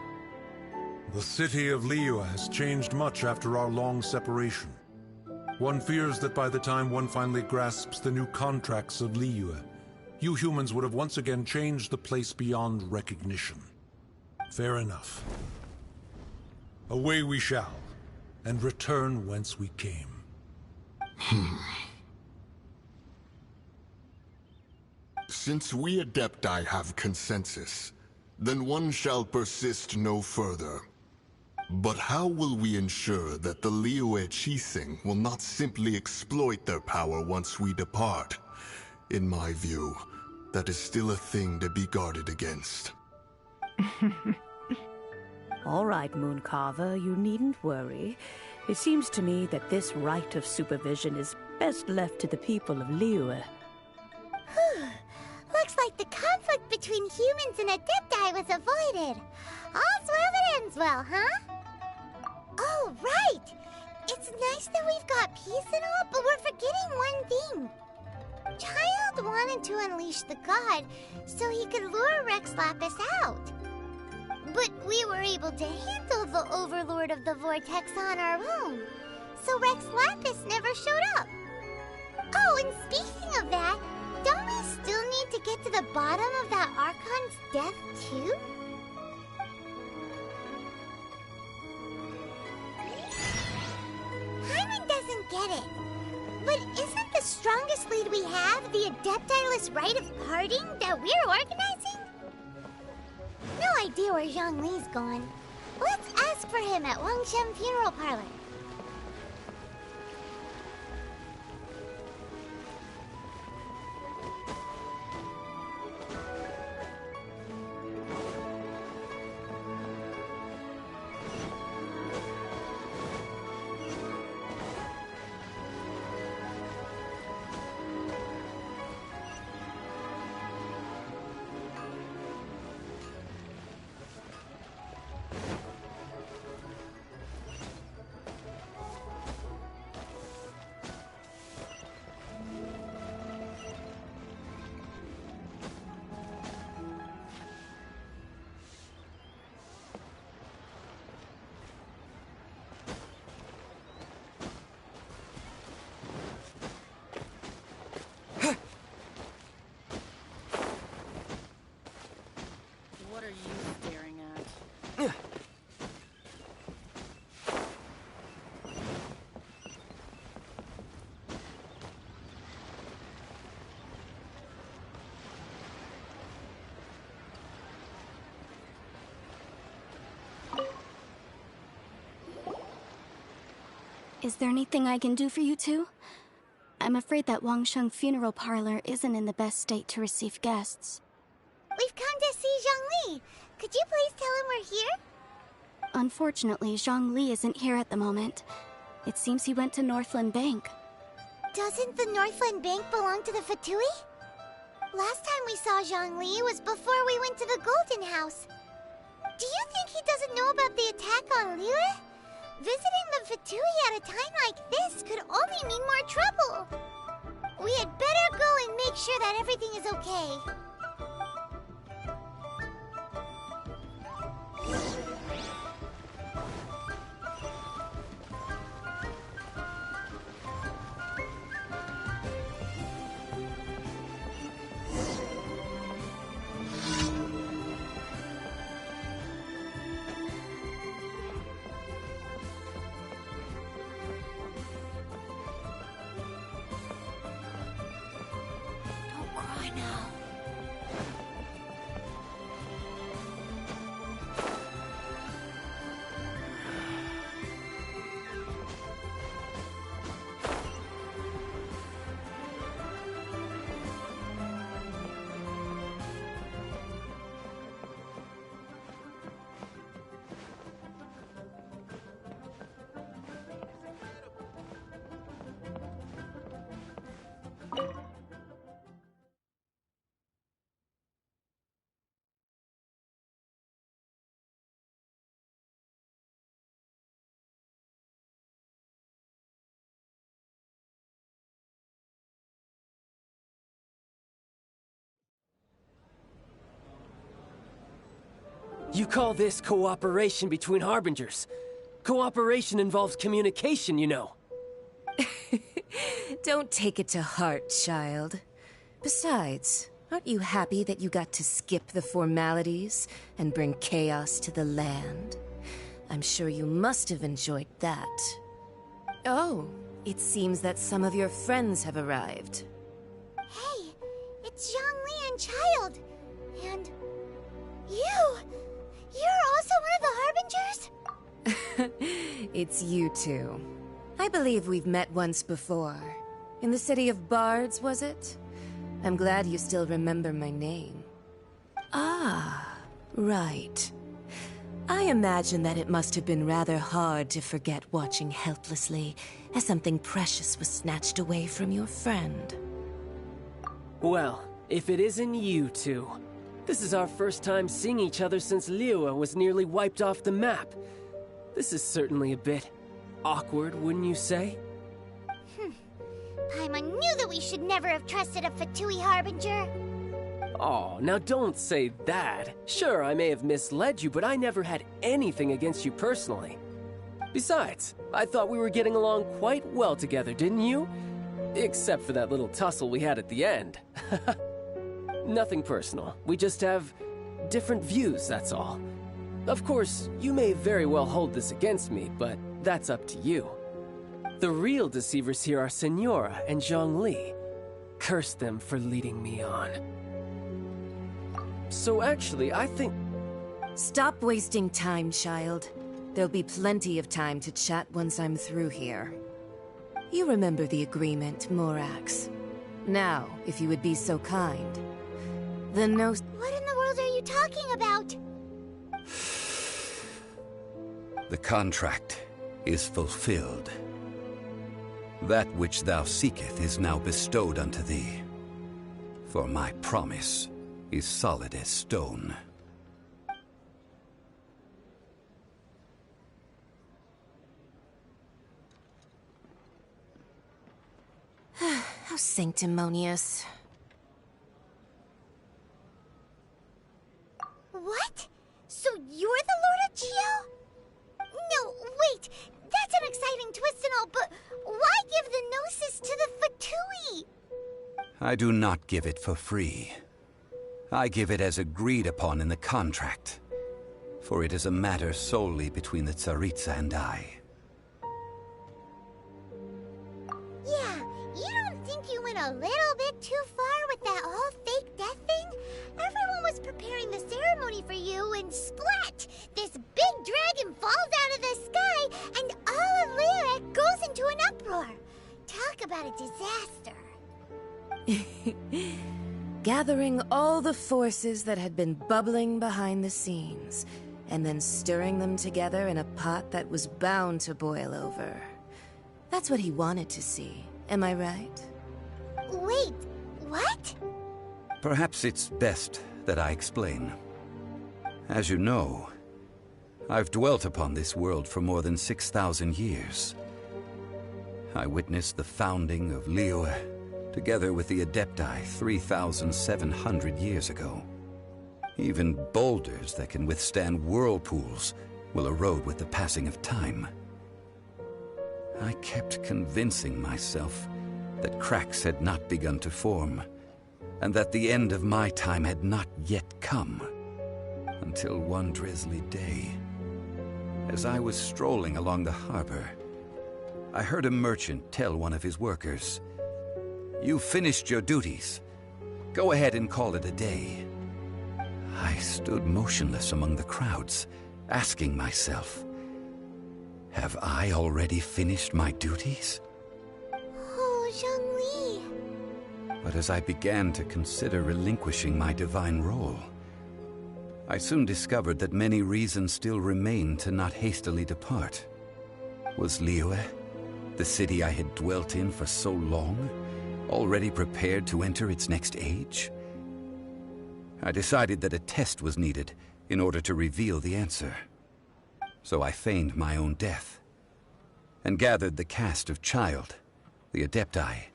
The city of Lyuie has changed much after our long separation. One fears that by the time one finally grasps the new contracts of Lyuie, you humans would have once again changed the place beyond recognition. Fair enough. Away we shall, and return whence we came. Since we Adepti have consensus, then one shall persist no further. But how will we ensure that the Lyuie Chising will not simply exploit their power once we depart? In my view, that is still a thing to be guarded against. All right, Mooncarver, you needn't worry. It seems to me that this right of supervision is best left to the people of Lyuie. Looks like the conflict between humans and Adepti was avoided. All's well that ends well, huh? Oh, right! It's nice that we've got peace and all, but we're forgetting one thing. Child wanted to unleash the god so he could lure Rex Lapis out. But we were able to handle the Overlord of the Vortex on our own, so Rex Lapis never showed up. Oh, and speaking of that, don't we still need to get to the bottom of that Archon's death, too? Hyman doesn't get it. But isn't the strongest lead we have the Adepti-less rite of parting that we're organizing? No idea where Zhongli's gone. Let's ask for him at Wangshen Funeral Parlor. What are you staring at? Is there anything I can do for you two? I'm afraid that Wangshen Funeral Parlor isn't in the best state to receive guests. We've come to see Zhongli. Could you please tell him we're here? Unfortunately, Zhongli isn't here at the moment. It seems he went to Northland Bank. Doesn't the Northland Bank belong to the Fatui? Last time we saw Zhongli was before we went to the Golden House. Do you think he doesn't know about the attack on Lyuie? Visiting the Fatui at a time like this could only mean more trouble. We had better go and make sure that everything is okay. You call this cooperation between Harbingers? Cooperation involves communication, you know. Don't take it to heart, child. Besides, aren't you happy that you got to skip the formalities and bring chaos to the land? I'm sure you must have enjoyed that. Oh, it seems that some of your friends have arrived. Hey, it's Zhongli and Child. And you! You're also one of the Harbingers? It's you two. I believe we've met once before. In the city of Bards, was it? I'm glad you still remember my name. Ah, right. I imagine that it must have been rather hard to forget watching helplessly as something precious was snatched away from your friend. Well, if it isn't you two. This is our first time seeing each other since Lyuie was nearly wiped off the map. This is certainly a bit awkward, wouldn't you say? Paimon knew that we should never have trusted a Fatui Harbinger. Oh, now don't say that. Sure, I may have misled you, but I never had anything against you personally. Besides, I thought we were getting along quite well together, didn't you? Except for that little tussle we had at the end. Nothing personal. We just have different views, that's all. Of course, you may very well hold this against me, but that's up to you. The real deceivers here are Senora and Zhongli. Curse them for leading me on. So actually, I think... Stop wasting time, child. There'll be plenty of time to chat once I'm through here. You remember the agreement, Morax. Now, if you would be so kind. The no... What in the world are you talking about? The contract is fulfilled. That which thou seeketh is now bestowed unto thee. For my promise is solid as stone. How sanctimonious. What? So you're the Lord of Geo? No, wait! That's an exciting twist and all, but why give the Gnosis to the Fatui? I do not give it for free. I give it as agreed upon in the contract. For it is a matter solely between the Tsaritsa and I. Yeah, you don't think you went a little bit too far with that whole fake death thing? Everyone was preparing the ceremony for you, and splat! This big dragon falls out of the sky, and all of Lyric goes into an uproar. Talk about a disaster. Gathering all the forces that had been bubbling behind the scenes, and then stirring them together in a pot that was bound to boil over. That's what he wanted to see, am I right? Wait, what? Perhaps it's best that I explain. As you know, I've dwelt upon this world for more than 6,000 years. I witnessed the founding of Lyuie, together with the Adepti 3,700 years ago. Even boulders that can withstand whirlpools will erode with the passing of time. I kept convincing myself that cracks had not begun to form, and that the end of my time had not yet come. Until one drizzly day, as I was strolling along the harbor, I heard a merchant tell one of his workers, "You've finished your duties. Go ahead and call it a day." I stood motionless among the crowds, asking myself, have I already finished my duties? Oh, Zhongli. But as I began to consider relinquishing my divine role, I soon discovered that many reasons still remained to not hastily depart. Was Lyuie, the city I had dwelt in for so long, already prepared to enter its next age? I decided that a test was needed in order to reveal the answer. So I feigned my own death, and gathered the cast of Child, the Adepti,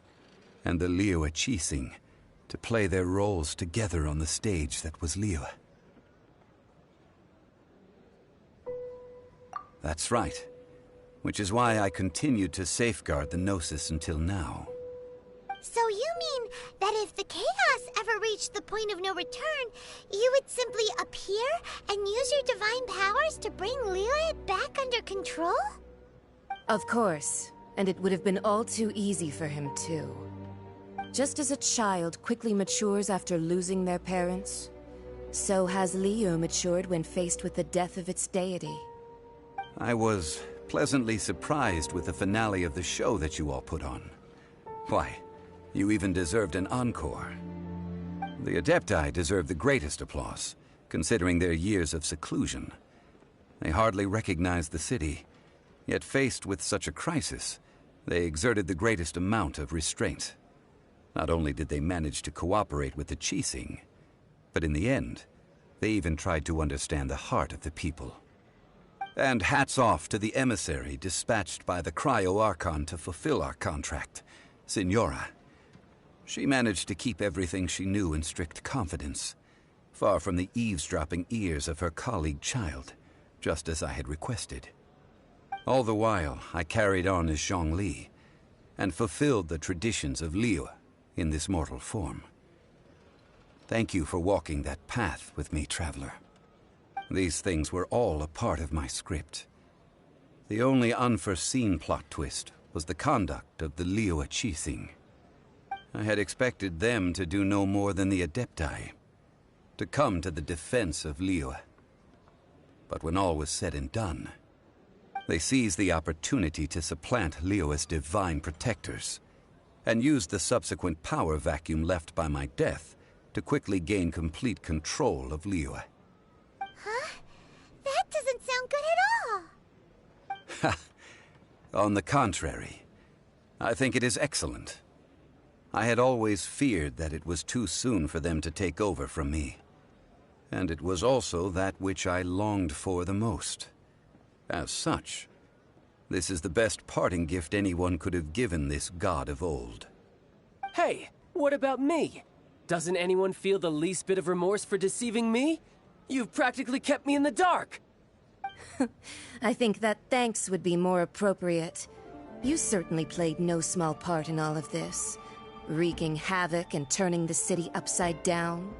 and the Lyuie Qixing to play their roles together on the stage that was Lyuie. That's right, which is why I continued to safeguard the Gnosis until now. So you mean that if the chaos ever reached the point of no return, you would simply appear and use your divine powers to bring Lyuie back under control? Of course, and it would have been all too easy for him too. Just as a child quickly matures after losing their parents, so has Lyuie matured when faced with the death of its deity. I was pleasantly surprised with the finale of the show that you all put on. Why, you even deserved an encore. The Adepti deserve the greatest applause, considering their years of seclusion. They hardly recognized the city, yet faced with such a crisis, they exerted the greatest amount of restraint. Not only did they manage to cooperate with the Qixing, but in the end, they even tried to understand the heart of the people. And hats off to the emissary dispatched by the Cryo-Archon to fulfill our contract, Signora. She managed to keep everything she knew in strict confidence, far from the eavesdropping ears of her colleague Child, just as I had requested. All the while, I carried on as Zhongli, and fulfilled the traditions of Lyuie in this mortal form. Thank you for walking that path with me, Traveler. These things were all a part of my script. The only unforeseen plot twist was the conduct of the Lyuie Qixing. I had expected them to do no more than the Adepti, to come to the defense of Lyuie. But when all was said and done, they seized the opportunity to supplant Lyuie's divine protectors, and used the subsequent power vacuum left by my death to quickly gain complete control of Lyuie. Huh? That doesn't sound good at all! Ha! On the contrary, I think it is excellent. I had always feared that it was too soon for them to take over from me. And it was also that which I longed for the most. As such, this is the best parting gift anyone could have given this god of old. Hey, what about me? Doesn't anyone feel the least bit of remorse for deceiving me? You've practically kept me in the dark! I think that thanks would be more appropriate. You certainly played no small part in all of this, wreaking havoc and turning the city upside down.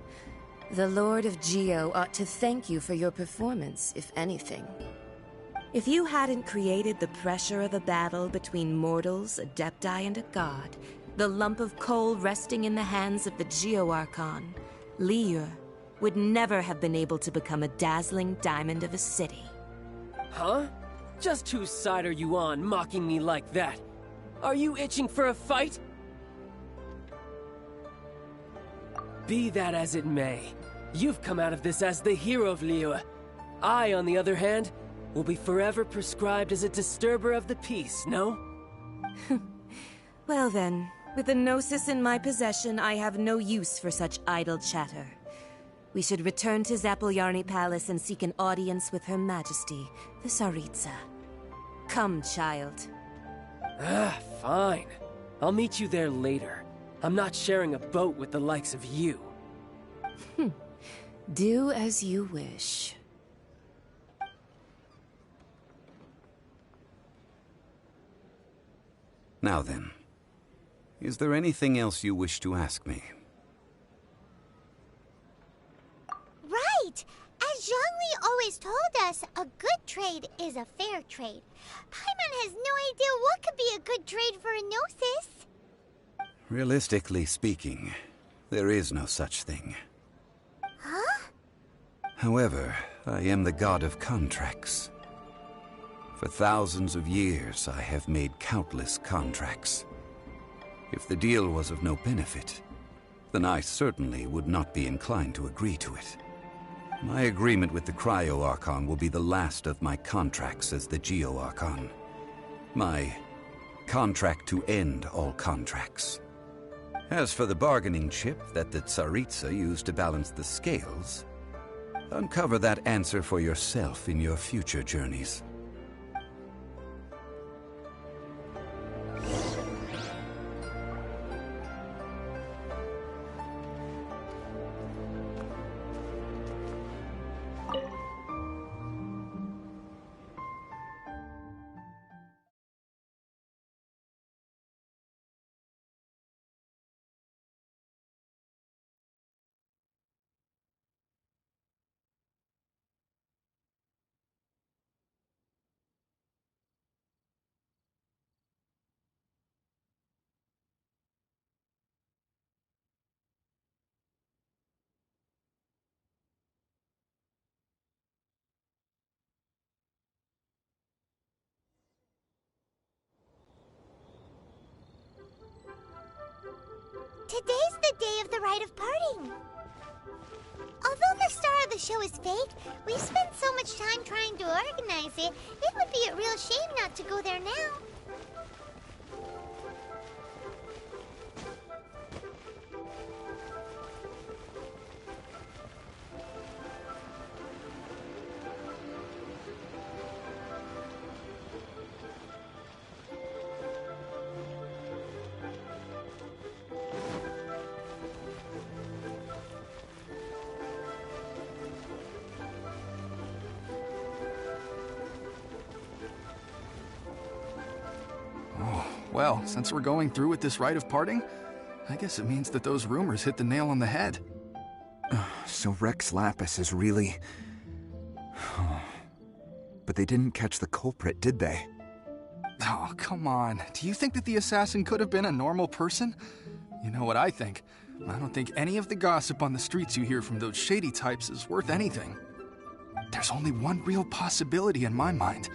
The Lord of Geo ought to thank you for your performance, if anything. If you hadn't created the pressure of a battle between mortals, Adepti, and a god, the lump of coal resting in the hands of the Geo-Archon, Lyuie, would never have been able to become a dazzling diamond of a city. Huh? Just whose side are you on, mocking me like that? Are you itching for a fight? Be that as it may, you've come out of this as the hero of Lyuie. I, on the other hand, will be forever prescribed as a disturber of the peace, no? Well then, with the Gnosis in my possession, I have no use for such idle chatter. We should return to Zappolyarny Palace and seek an audience with Her Majesty, the Tsaritsa. Come, child. Ah, fine. I'll meet you there later. I'm not sharing a boat with the likes of you. Do as you wish. Now then, is there anything else you wish to ask me? Right! As Zhongli always told us, a good trade is a fair trade. Paimon has no idea what could be a good trade for Enosis. Realistically speaking, there is no such thing. Huh? However, I am the god of contracts. For thousands of years, I have made countless contracts. If the deal was of no benefit, then I certainly would not be inclined to agree to it. My agreement with the Cryo-Archon will be the last of my contracts as the Geo-Archon. My contract to end all contracts. As for the bargaining chip that the Tsaritsa used to balance the scales, uncover that answer for yourself in your future journeys. Today's the day of the rite of parting. Although the star of the show is fake, we've spent so much time trying to organize it, it would be a real shame not to go there now. Well, since we're going through with this rite of parting, I guess it means that those rumors hit the nail on the head. So Rex Lapis is really... But they didn't catch the culprit, did they? Oh, come on. Do you think that the assassin could have been a normal person? You know what I think. I don't think any of the gossip on the streets you hear from those shady types is worth anything. There's only one real possibility in my mind.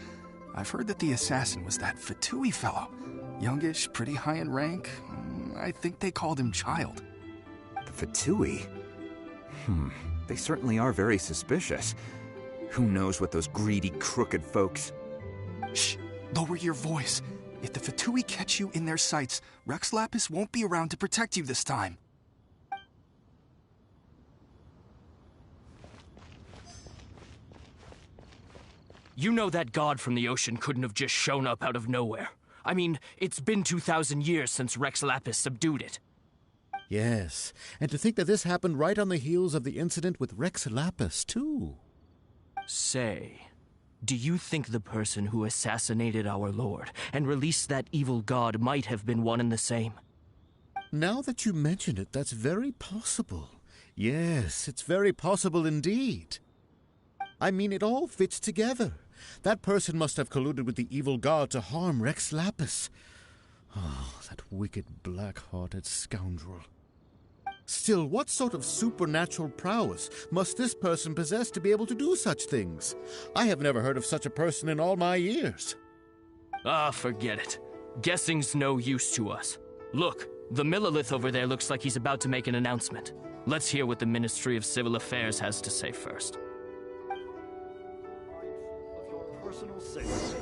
I've heard that the assassin was that Fatui fellow. Youngish, pretty high in rank. I think they called him Child. The Fatui? They certainly are very suspicious. Who knows what those greedy, crooked folks... Shh! Lower your voice. If the Fatui catch you in their sights, Rex Lapis won't be around to protect you this time. You know that god from the ocean couldn't have just shown up out of nowhere. I mean, it's been 2,000 years since Rex Lapis subdued it. Yes, and to think that this happened right on the heels of the incident with Rex Lapis, too. Say, do you think the person who assassinated our lord and released that evil god might have been one and the same? Now that you mention it, that's very possible. Yes, it's very possible indeed. I mean, it all fits together. That person must have colluded with the evil god to harm Rex Lapis. Oh, that wicked, black-hearted scoundrel. Still, what sort of supernatural prowess must this person possess to be able to do such things? I have never heard of such a person in all my years. Ah, forget it. Guessing's no use to us. Look, the Millilith over there looks like he's about to make an announcement. Let's hear what the Ministry of Civil Affairs has to say first. Personal safety.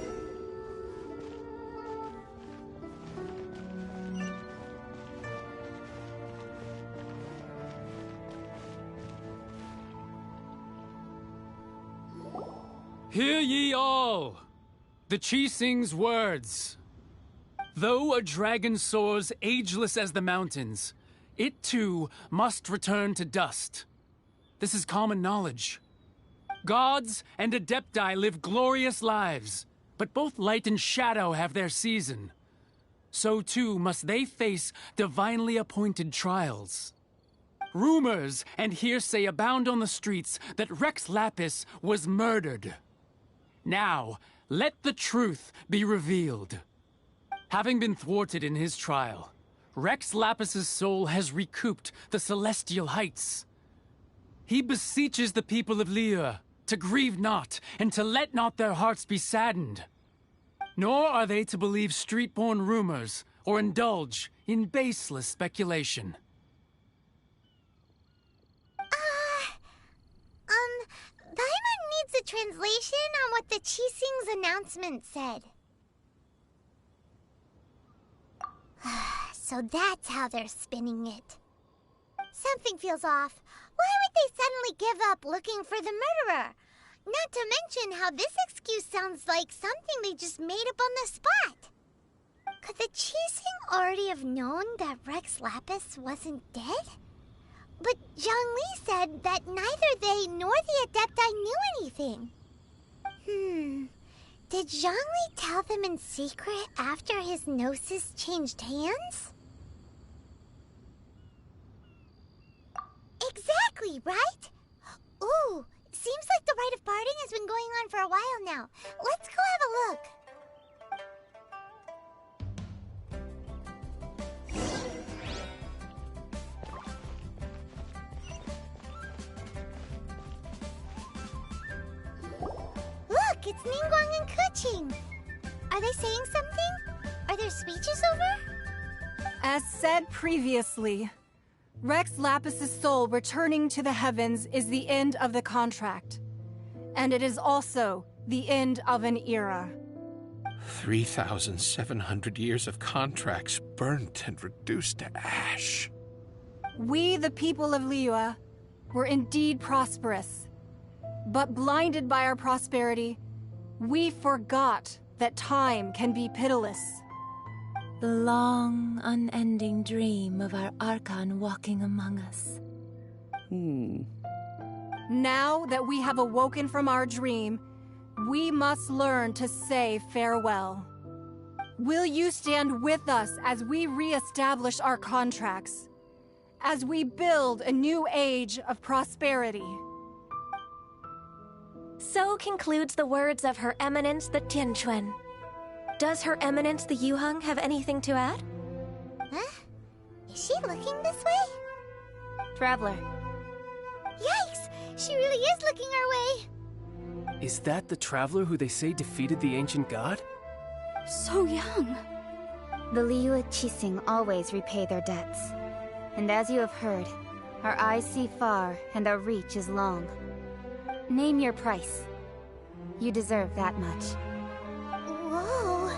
Hear ye all! The Qixing's words. Though a dragon soars ageless as the mountains, it too must return to dust. This is common knowledge. Gods and Adepti live glorious lives, but both light and shadow have their season. So too must they face divinely appointed trials. Rumors and hearsay abound on the streets that Rex Lapis was murdered. Now, let the truth be revealed. Having been thwarted in his trial, Rex Lapis's soul has recouped the celestial heights. He beseeches the people of Lyuie to grieve not and to let not their hearts be saddened. Nor are they to believe street-born rumors or indulge in baseless speculation. Paimon needs a translation on what the Qixing's announcement said. So that's how they're spinning it. Something feels off. Why would they suddenly give up looking for the murderer? Not to mention how this excuse sounds like something they just made up on the spot. Could the Qixing already have known that Rex Lapis wasn't dead? But Zhongli said that neither they nor the Adepti knew anything. Did Zhongli tell them in secret after his gnosis changed hands? Exactly, right? Ooh, seems like the rite of parting has been going on for a while now. Let's go have a look. Look, it's Ningguang and Keqing. Are they saying something? Are their speeches over? As said previously, Rex Lapis's soul returning to the heavens is the end of the contract. And it is also the end of an era. 3,700 years of contracts burnt and reduced to ash. We, the people of Lyuie, were indeed prosperous. But blinded by our prosperity, we forgot that time can be pitiless. The long, unending dream of our Archon walking among us. Now that we have awoken from our dream, we must learn to say farewell. Will you stand with us as we re-establish our contracts? As we build a new age of prosperity? So concludes the words of Her Eminence the Tianquan. Does Her Eminence the Yuheng have anything to add? Huh? Is she looking this way? Traveler. Yikes! She really is looking our way! Is that the traveler who they say defeated the ancient god? So young. The Lyuie Qixing always repay their debts. And as you have heard, our eyes see far and our reach is long. Name your price. You deserve that much. Whoa!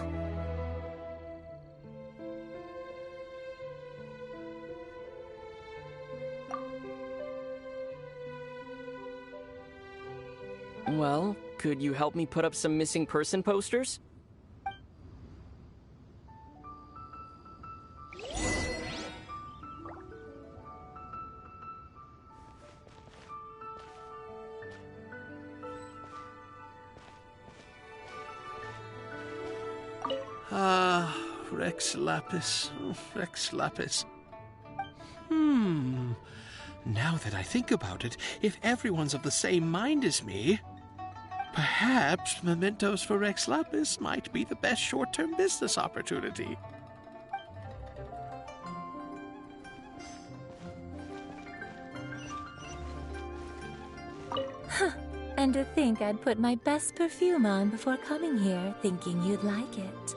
Well, could you help me put up some missing person posters? Rex Lapis. Rex Lapis. Now that I think about it, if everyone's of the same mind as me, perhaps mementos for Rex Lapis might be the best short-term business opportunity. And to think I'd put my best perfume on before coming here, thinking you'd like it.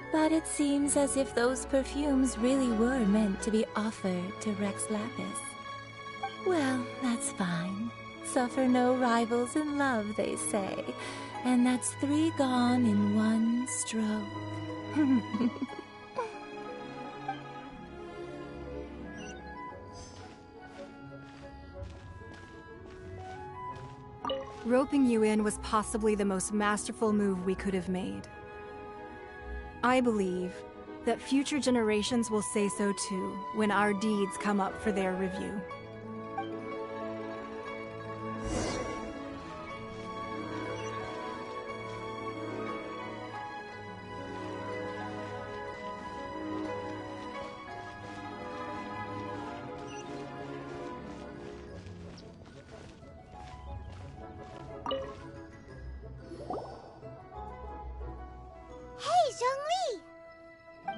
But it seems as if those perfumes really were meant to be offered to Rex Lapis. Well, that's fine. Suffer no rivals in love, they say. And that's 3 gone in 1 stroke. Roping you in was possibly the most masterful move we could have made. I believe that future generations will say so too when our deeds come up for their review.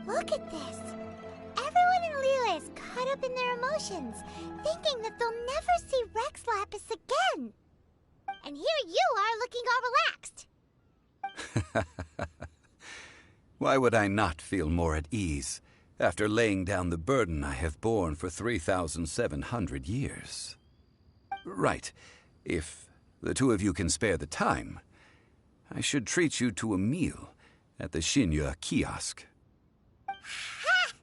Look at this. Everyone in Lyuie is caught up in their emotions, thinking that they'll never see Rex Lapis again. And here you are looking all relaxed. Why would I not feel more at ease after laying down the burden I have borne for 3,700 years? Right. If the two of you can spare the time, I should treat you to a meal at the Lyuie kiosk. Ha!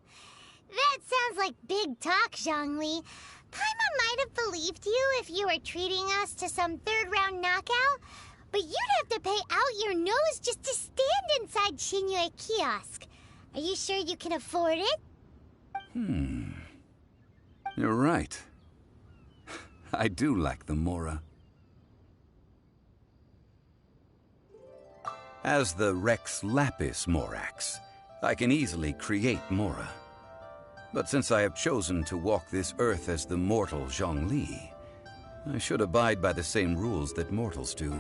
That sounds like big talk, Zhongli. Paimon might have believed you if you were treating us to some third-round knockout, but you'd have to pay out your nose just to stand inside Lyuie kiosk. Are you sure you can afford it? You're right. I do lack the Mora. As the Rex Lapis Morax, I can easily create Mora. But since I have chosen to walk this earth as the mortal Zhongli, I should abide by the same rules that mortals do.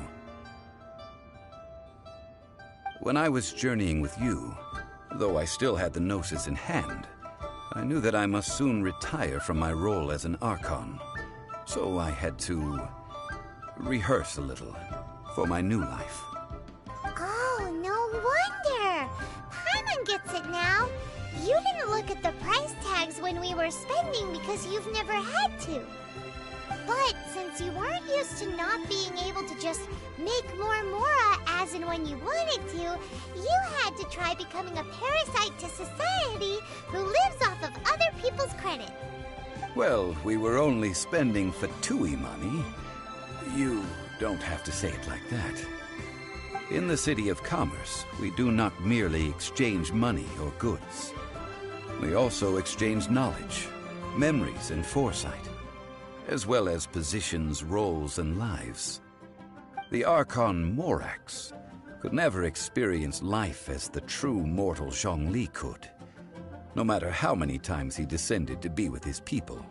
When I was journeying with you, though I still had the Gnosis in hand, I knew that I must soon retire from my role as an Archon. So I had to rehearse a little for my new life. Oh, no wonder! Paimon gets it now. You didn't look at the price tags when we were spending because you've never had to. But since you weren't used to not being able to just make more Mora as and when you wanted to, you had to try becoming a parasite to society who lives off of other people's credit. Well, we were only spending Fatui money. You don't have to say it like that. In the City of Commerce, we do not merely exchange money or goods. We also exchange knowledge, memories, and foresight, as well as positions, roles, and lives. The Archon Morax could never experience life as the true mortal Zhongli could, no matter how many times he descended to be with his people.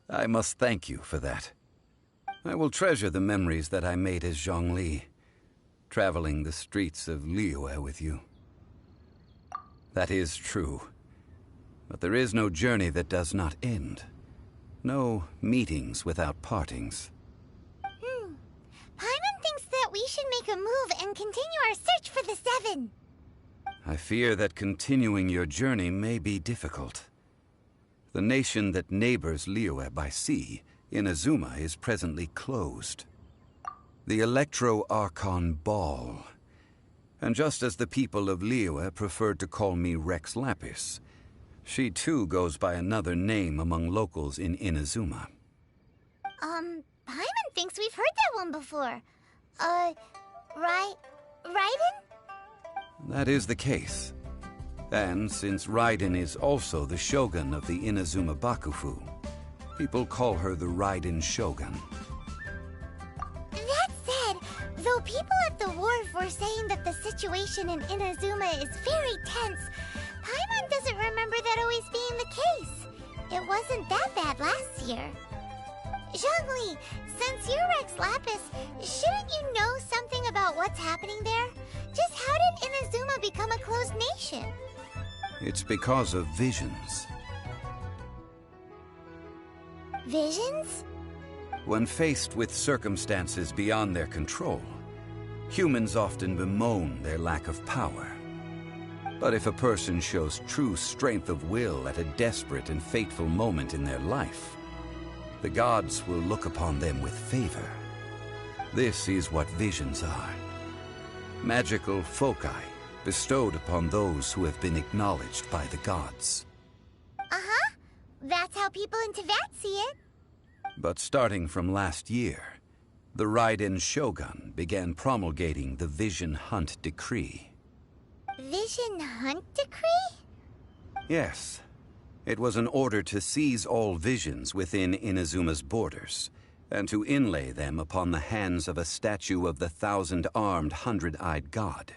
I must thank you for that. I will treasure the memories that I made as Zhongli, traveling the streets of Lyuie with you. That is true. But there is no journey that does not end. No meetings without partings. Paimon thinks that we should make a move and continue our search for the Seven. I fear that continuing your journey may be difficult. The nation that neighbors Lyuie by sea, Inazuma, is presently closed. The Electro-Archon Ball. And just as the people of Lyuie preferred to call me Rex Lapis, she too goes by another name among locals in Inazuma. Paimon thinks we've heard that one before. Raiden? That is the case. And since Raiden is also the shogun of the Inazuma Bakufu, people call her the Raiden Shogun. That said, though people at the wharf were saying that the situation in Inazuma is very tense, Paimon doesn't remember that always being the case. It wasn't that bad last year. Zhongli, since you're Rex Lapis, shouldn't you know something about what's happening there? Just how did Inazuma become a closed nation? It's because of visions. Visions? When faced with circumstances beyond their control, humans often bemoan their lack of power. But if a person shows true strength of will at a desperate and fateful moment in their life, the gods will look upon them with favor. This is what visions are. Magical foci bestowed upon those who have been acknowledged by the gods. Uh-huh. That's how people in Teyvat see it. But starting from last year, the Raiden Shogun began promulgating the Vision Hunt Decree. Vision Hunt Decree? Yes. It was an order to seize all visions within Inazuma's borders, and to inlay them upon the hands of a statue of the 1,000-armed, 100-eyed god.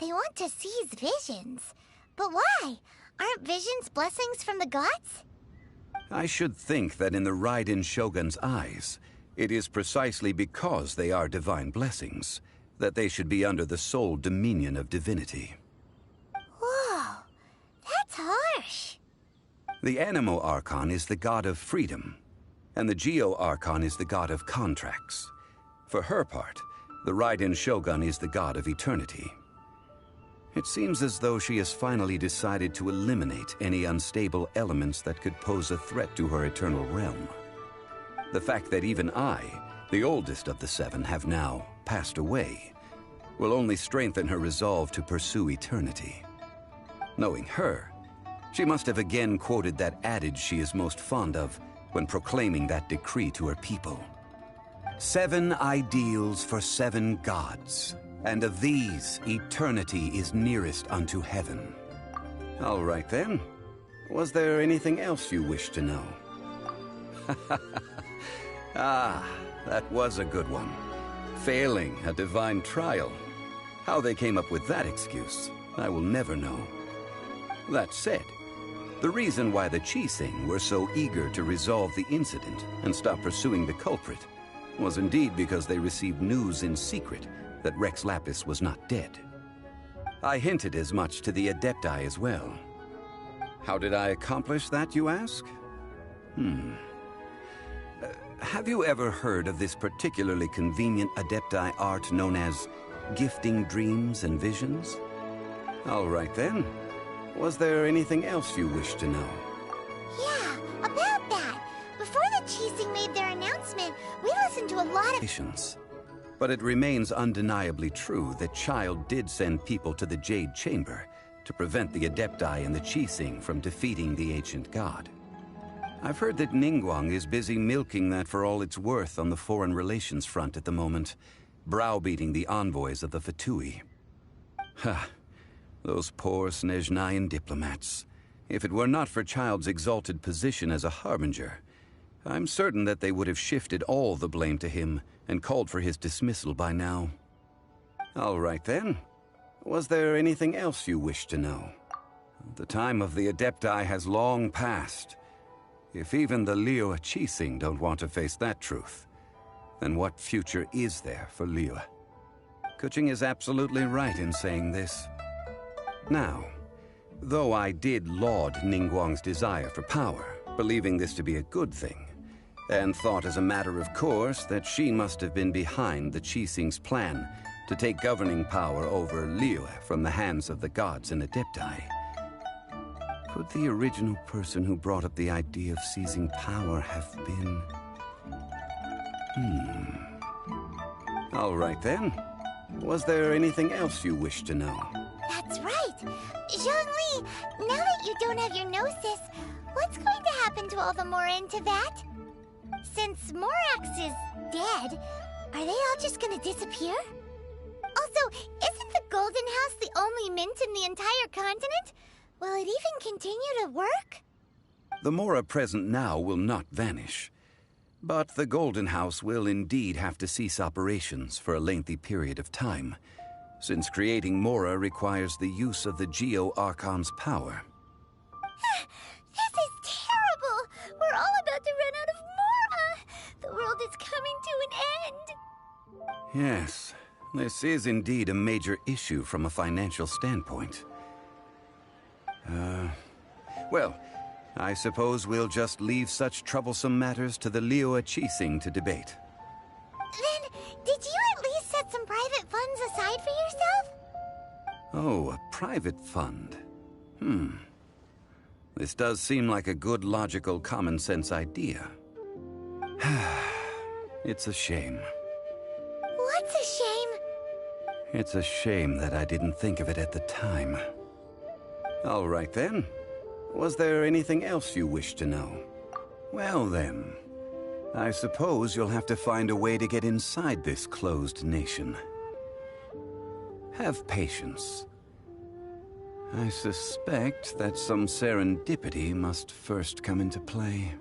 They want to seize visions. But why? Aren't visions blessings from the gods? I should think that in the Raiden Shogun's eyes, it is precisely because they are divine blessings that they should be under the sole dominion of divinity. Whoa, that's harsh. The Anemo Archon is the god of freedom, and the Geo Archon is the god of contracts. For her part, the Raiden Shogun is the god of eternity. It seems as though she has finally decided to eliminate any unstable elements that could pose a threat to her eternal realm. The fact that even I, the oldest of the seven, have now passed away, will only strengthen her resolve to pursue eternity. Knowing her, she must have again quoted that adage she is most fond of when proclaiming that decree to her people. 7 ideals for 7 gods, and of these, eternity is nearest unto heaven. All right then. Was there anything else you wish to know? Ah, that was a good one. Failing a divine trial. How they came up with that excuse, I will never know. That said, the reason why the Qixing were so eager to resolve the incident and stop pursuing the culprit was indeed because they received news in secret that Rex Lapis was not dead. I hinted as much to the Adepti as well. How did I accomplish that, you ask? Have you ever heard of this particularly convenient Adepti art known as gifting dreams and visions? All right then. Was there anything else you wish to know? Yeah, about that. Before the Qixing made their announcement, we listened to a lot of... But it remains undeniably true that Child did send people to the Jade Chamber to prevent the Adepti and the Qixing from defeating the ancient god. I've heard that Ningguang is busy milking that for all it's worth on the foreign relations front at the moment, browbeating the envoys of the Fatui. Ha! Those poor Snezhnayan diplomats. If it were not for Child's exalted position as a harbinger, I'm certain that they would have shifted all the blame to him and called for his dismissal by now. All right then. Was there anything else you wish to know? The time of the Adepti has long passed. If even the Lyuie Qixing don't want to face that truth, then what future is there for Lyuie? Kuching is absolutely right in saying this. Now, though I did laud Ningguang's desire for power, believing this to be a good thing, and thought as a matter of course that she must have been behind the Qixing's plan to take governing power over Lyuie from the hands of the gods and Adepti, could the original person who brought up the idea of seizing power have been... All right then. Was there anything else you wish to know? That's right. Zhongli, now that you don't have your gnosis, what's going to happen to all the Mora in Teyvat? Since Morax is dead, are they all just gonna disappear? Also, isn't the Golden House the only mint in the entire continent? Will it even continue to work? The Mora present now will not vanish. But the Golden House will indeed have to cease operations for a lengthy period of time, since creating Mora requires the use of the Geo Archon's power. This is terrible! We're all about to run out of Mora! The world is coming to an end! Yes, this is indeed a major issue from a financial standpoint. Well, I suppose we'll just leave such troublesome matters to the Lyuie Qixing to debate. Then, did you at least set some private funds aside for yourself? Oh, a private fund. This does seem like a good, logical, common-sense idea. It's a shame. What's a shame? It's a shame that I didn't think of it at the time. All right then. Was there anything else you wish to know? Well then, I suppose you'll have to find a way to get inside this closed nation. Have patience. I suspect that some serendipity must first come into play.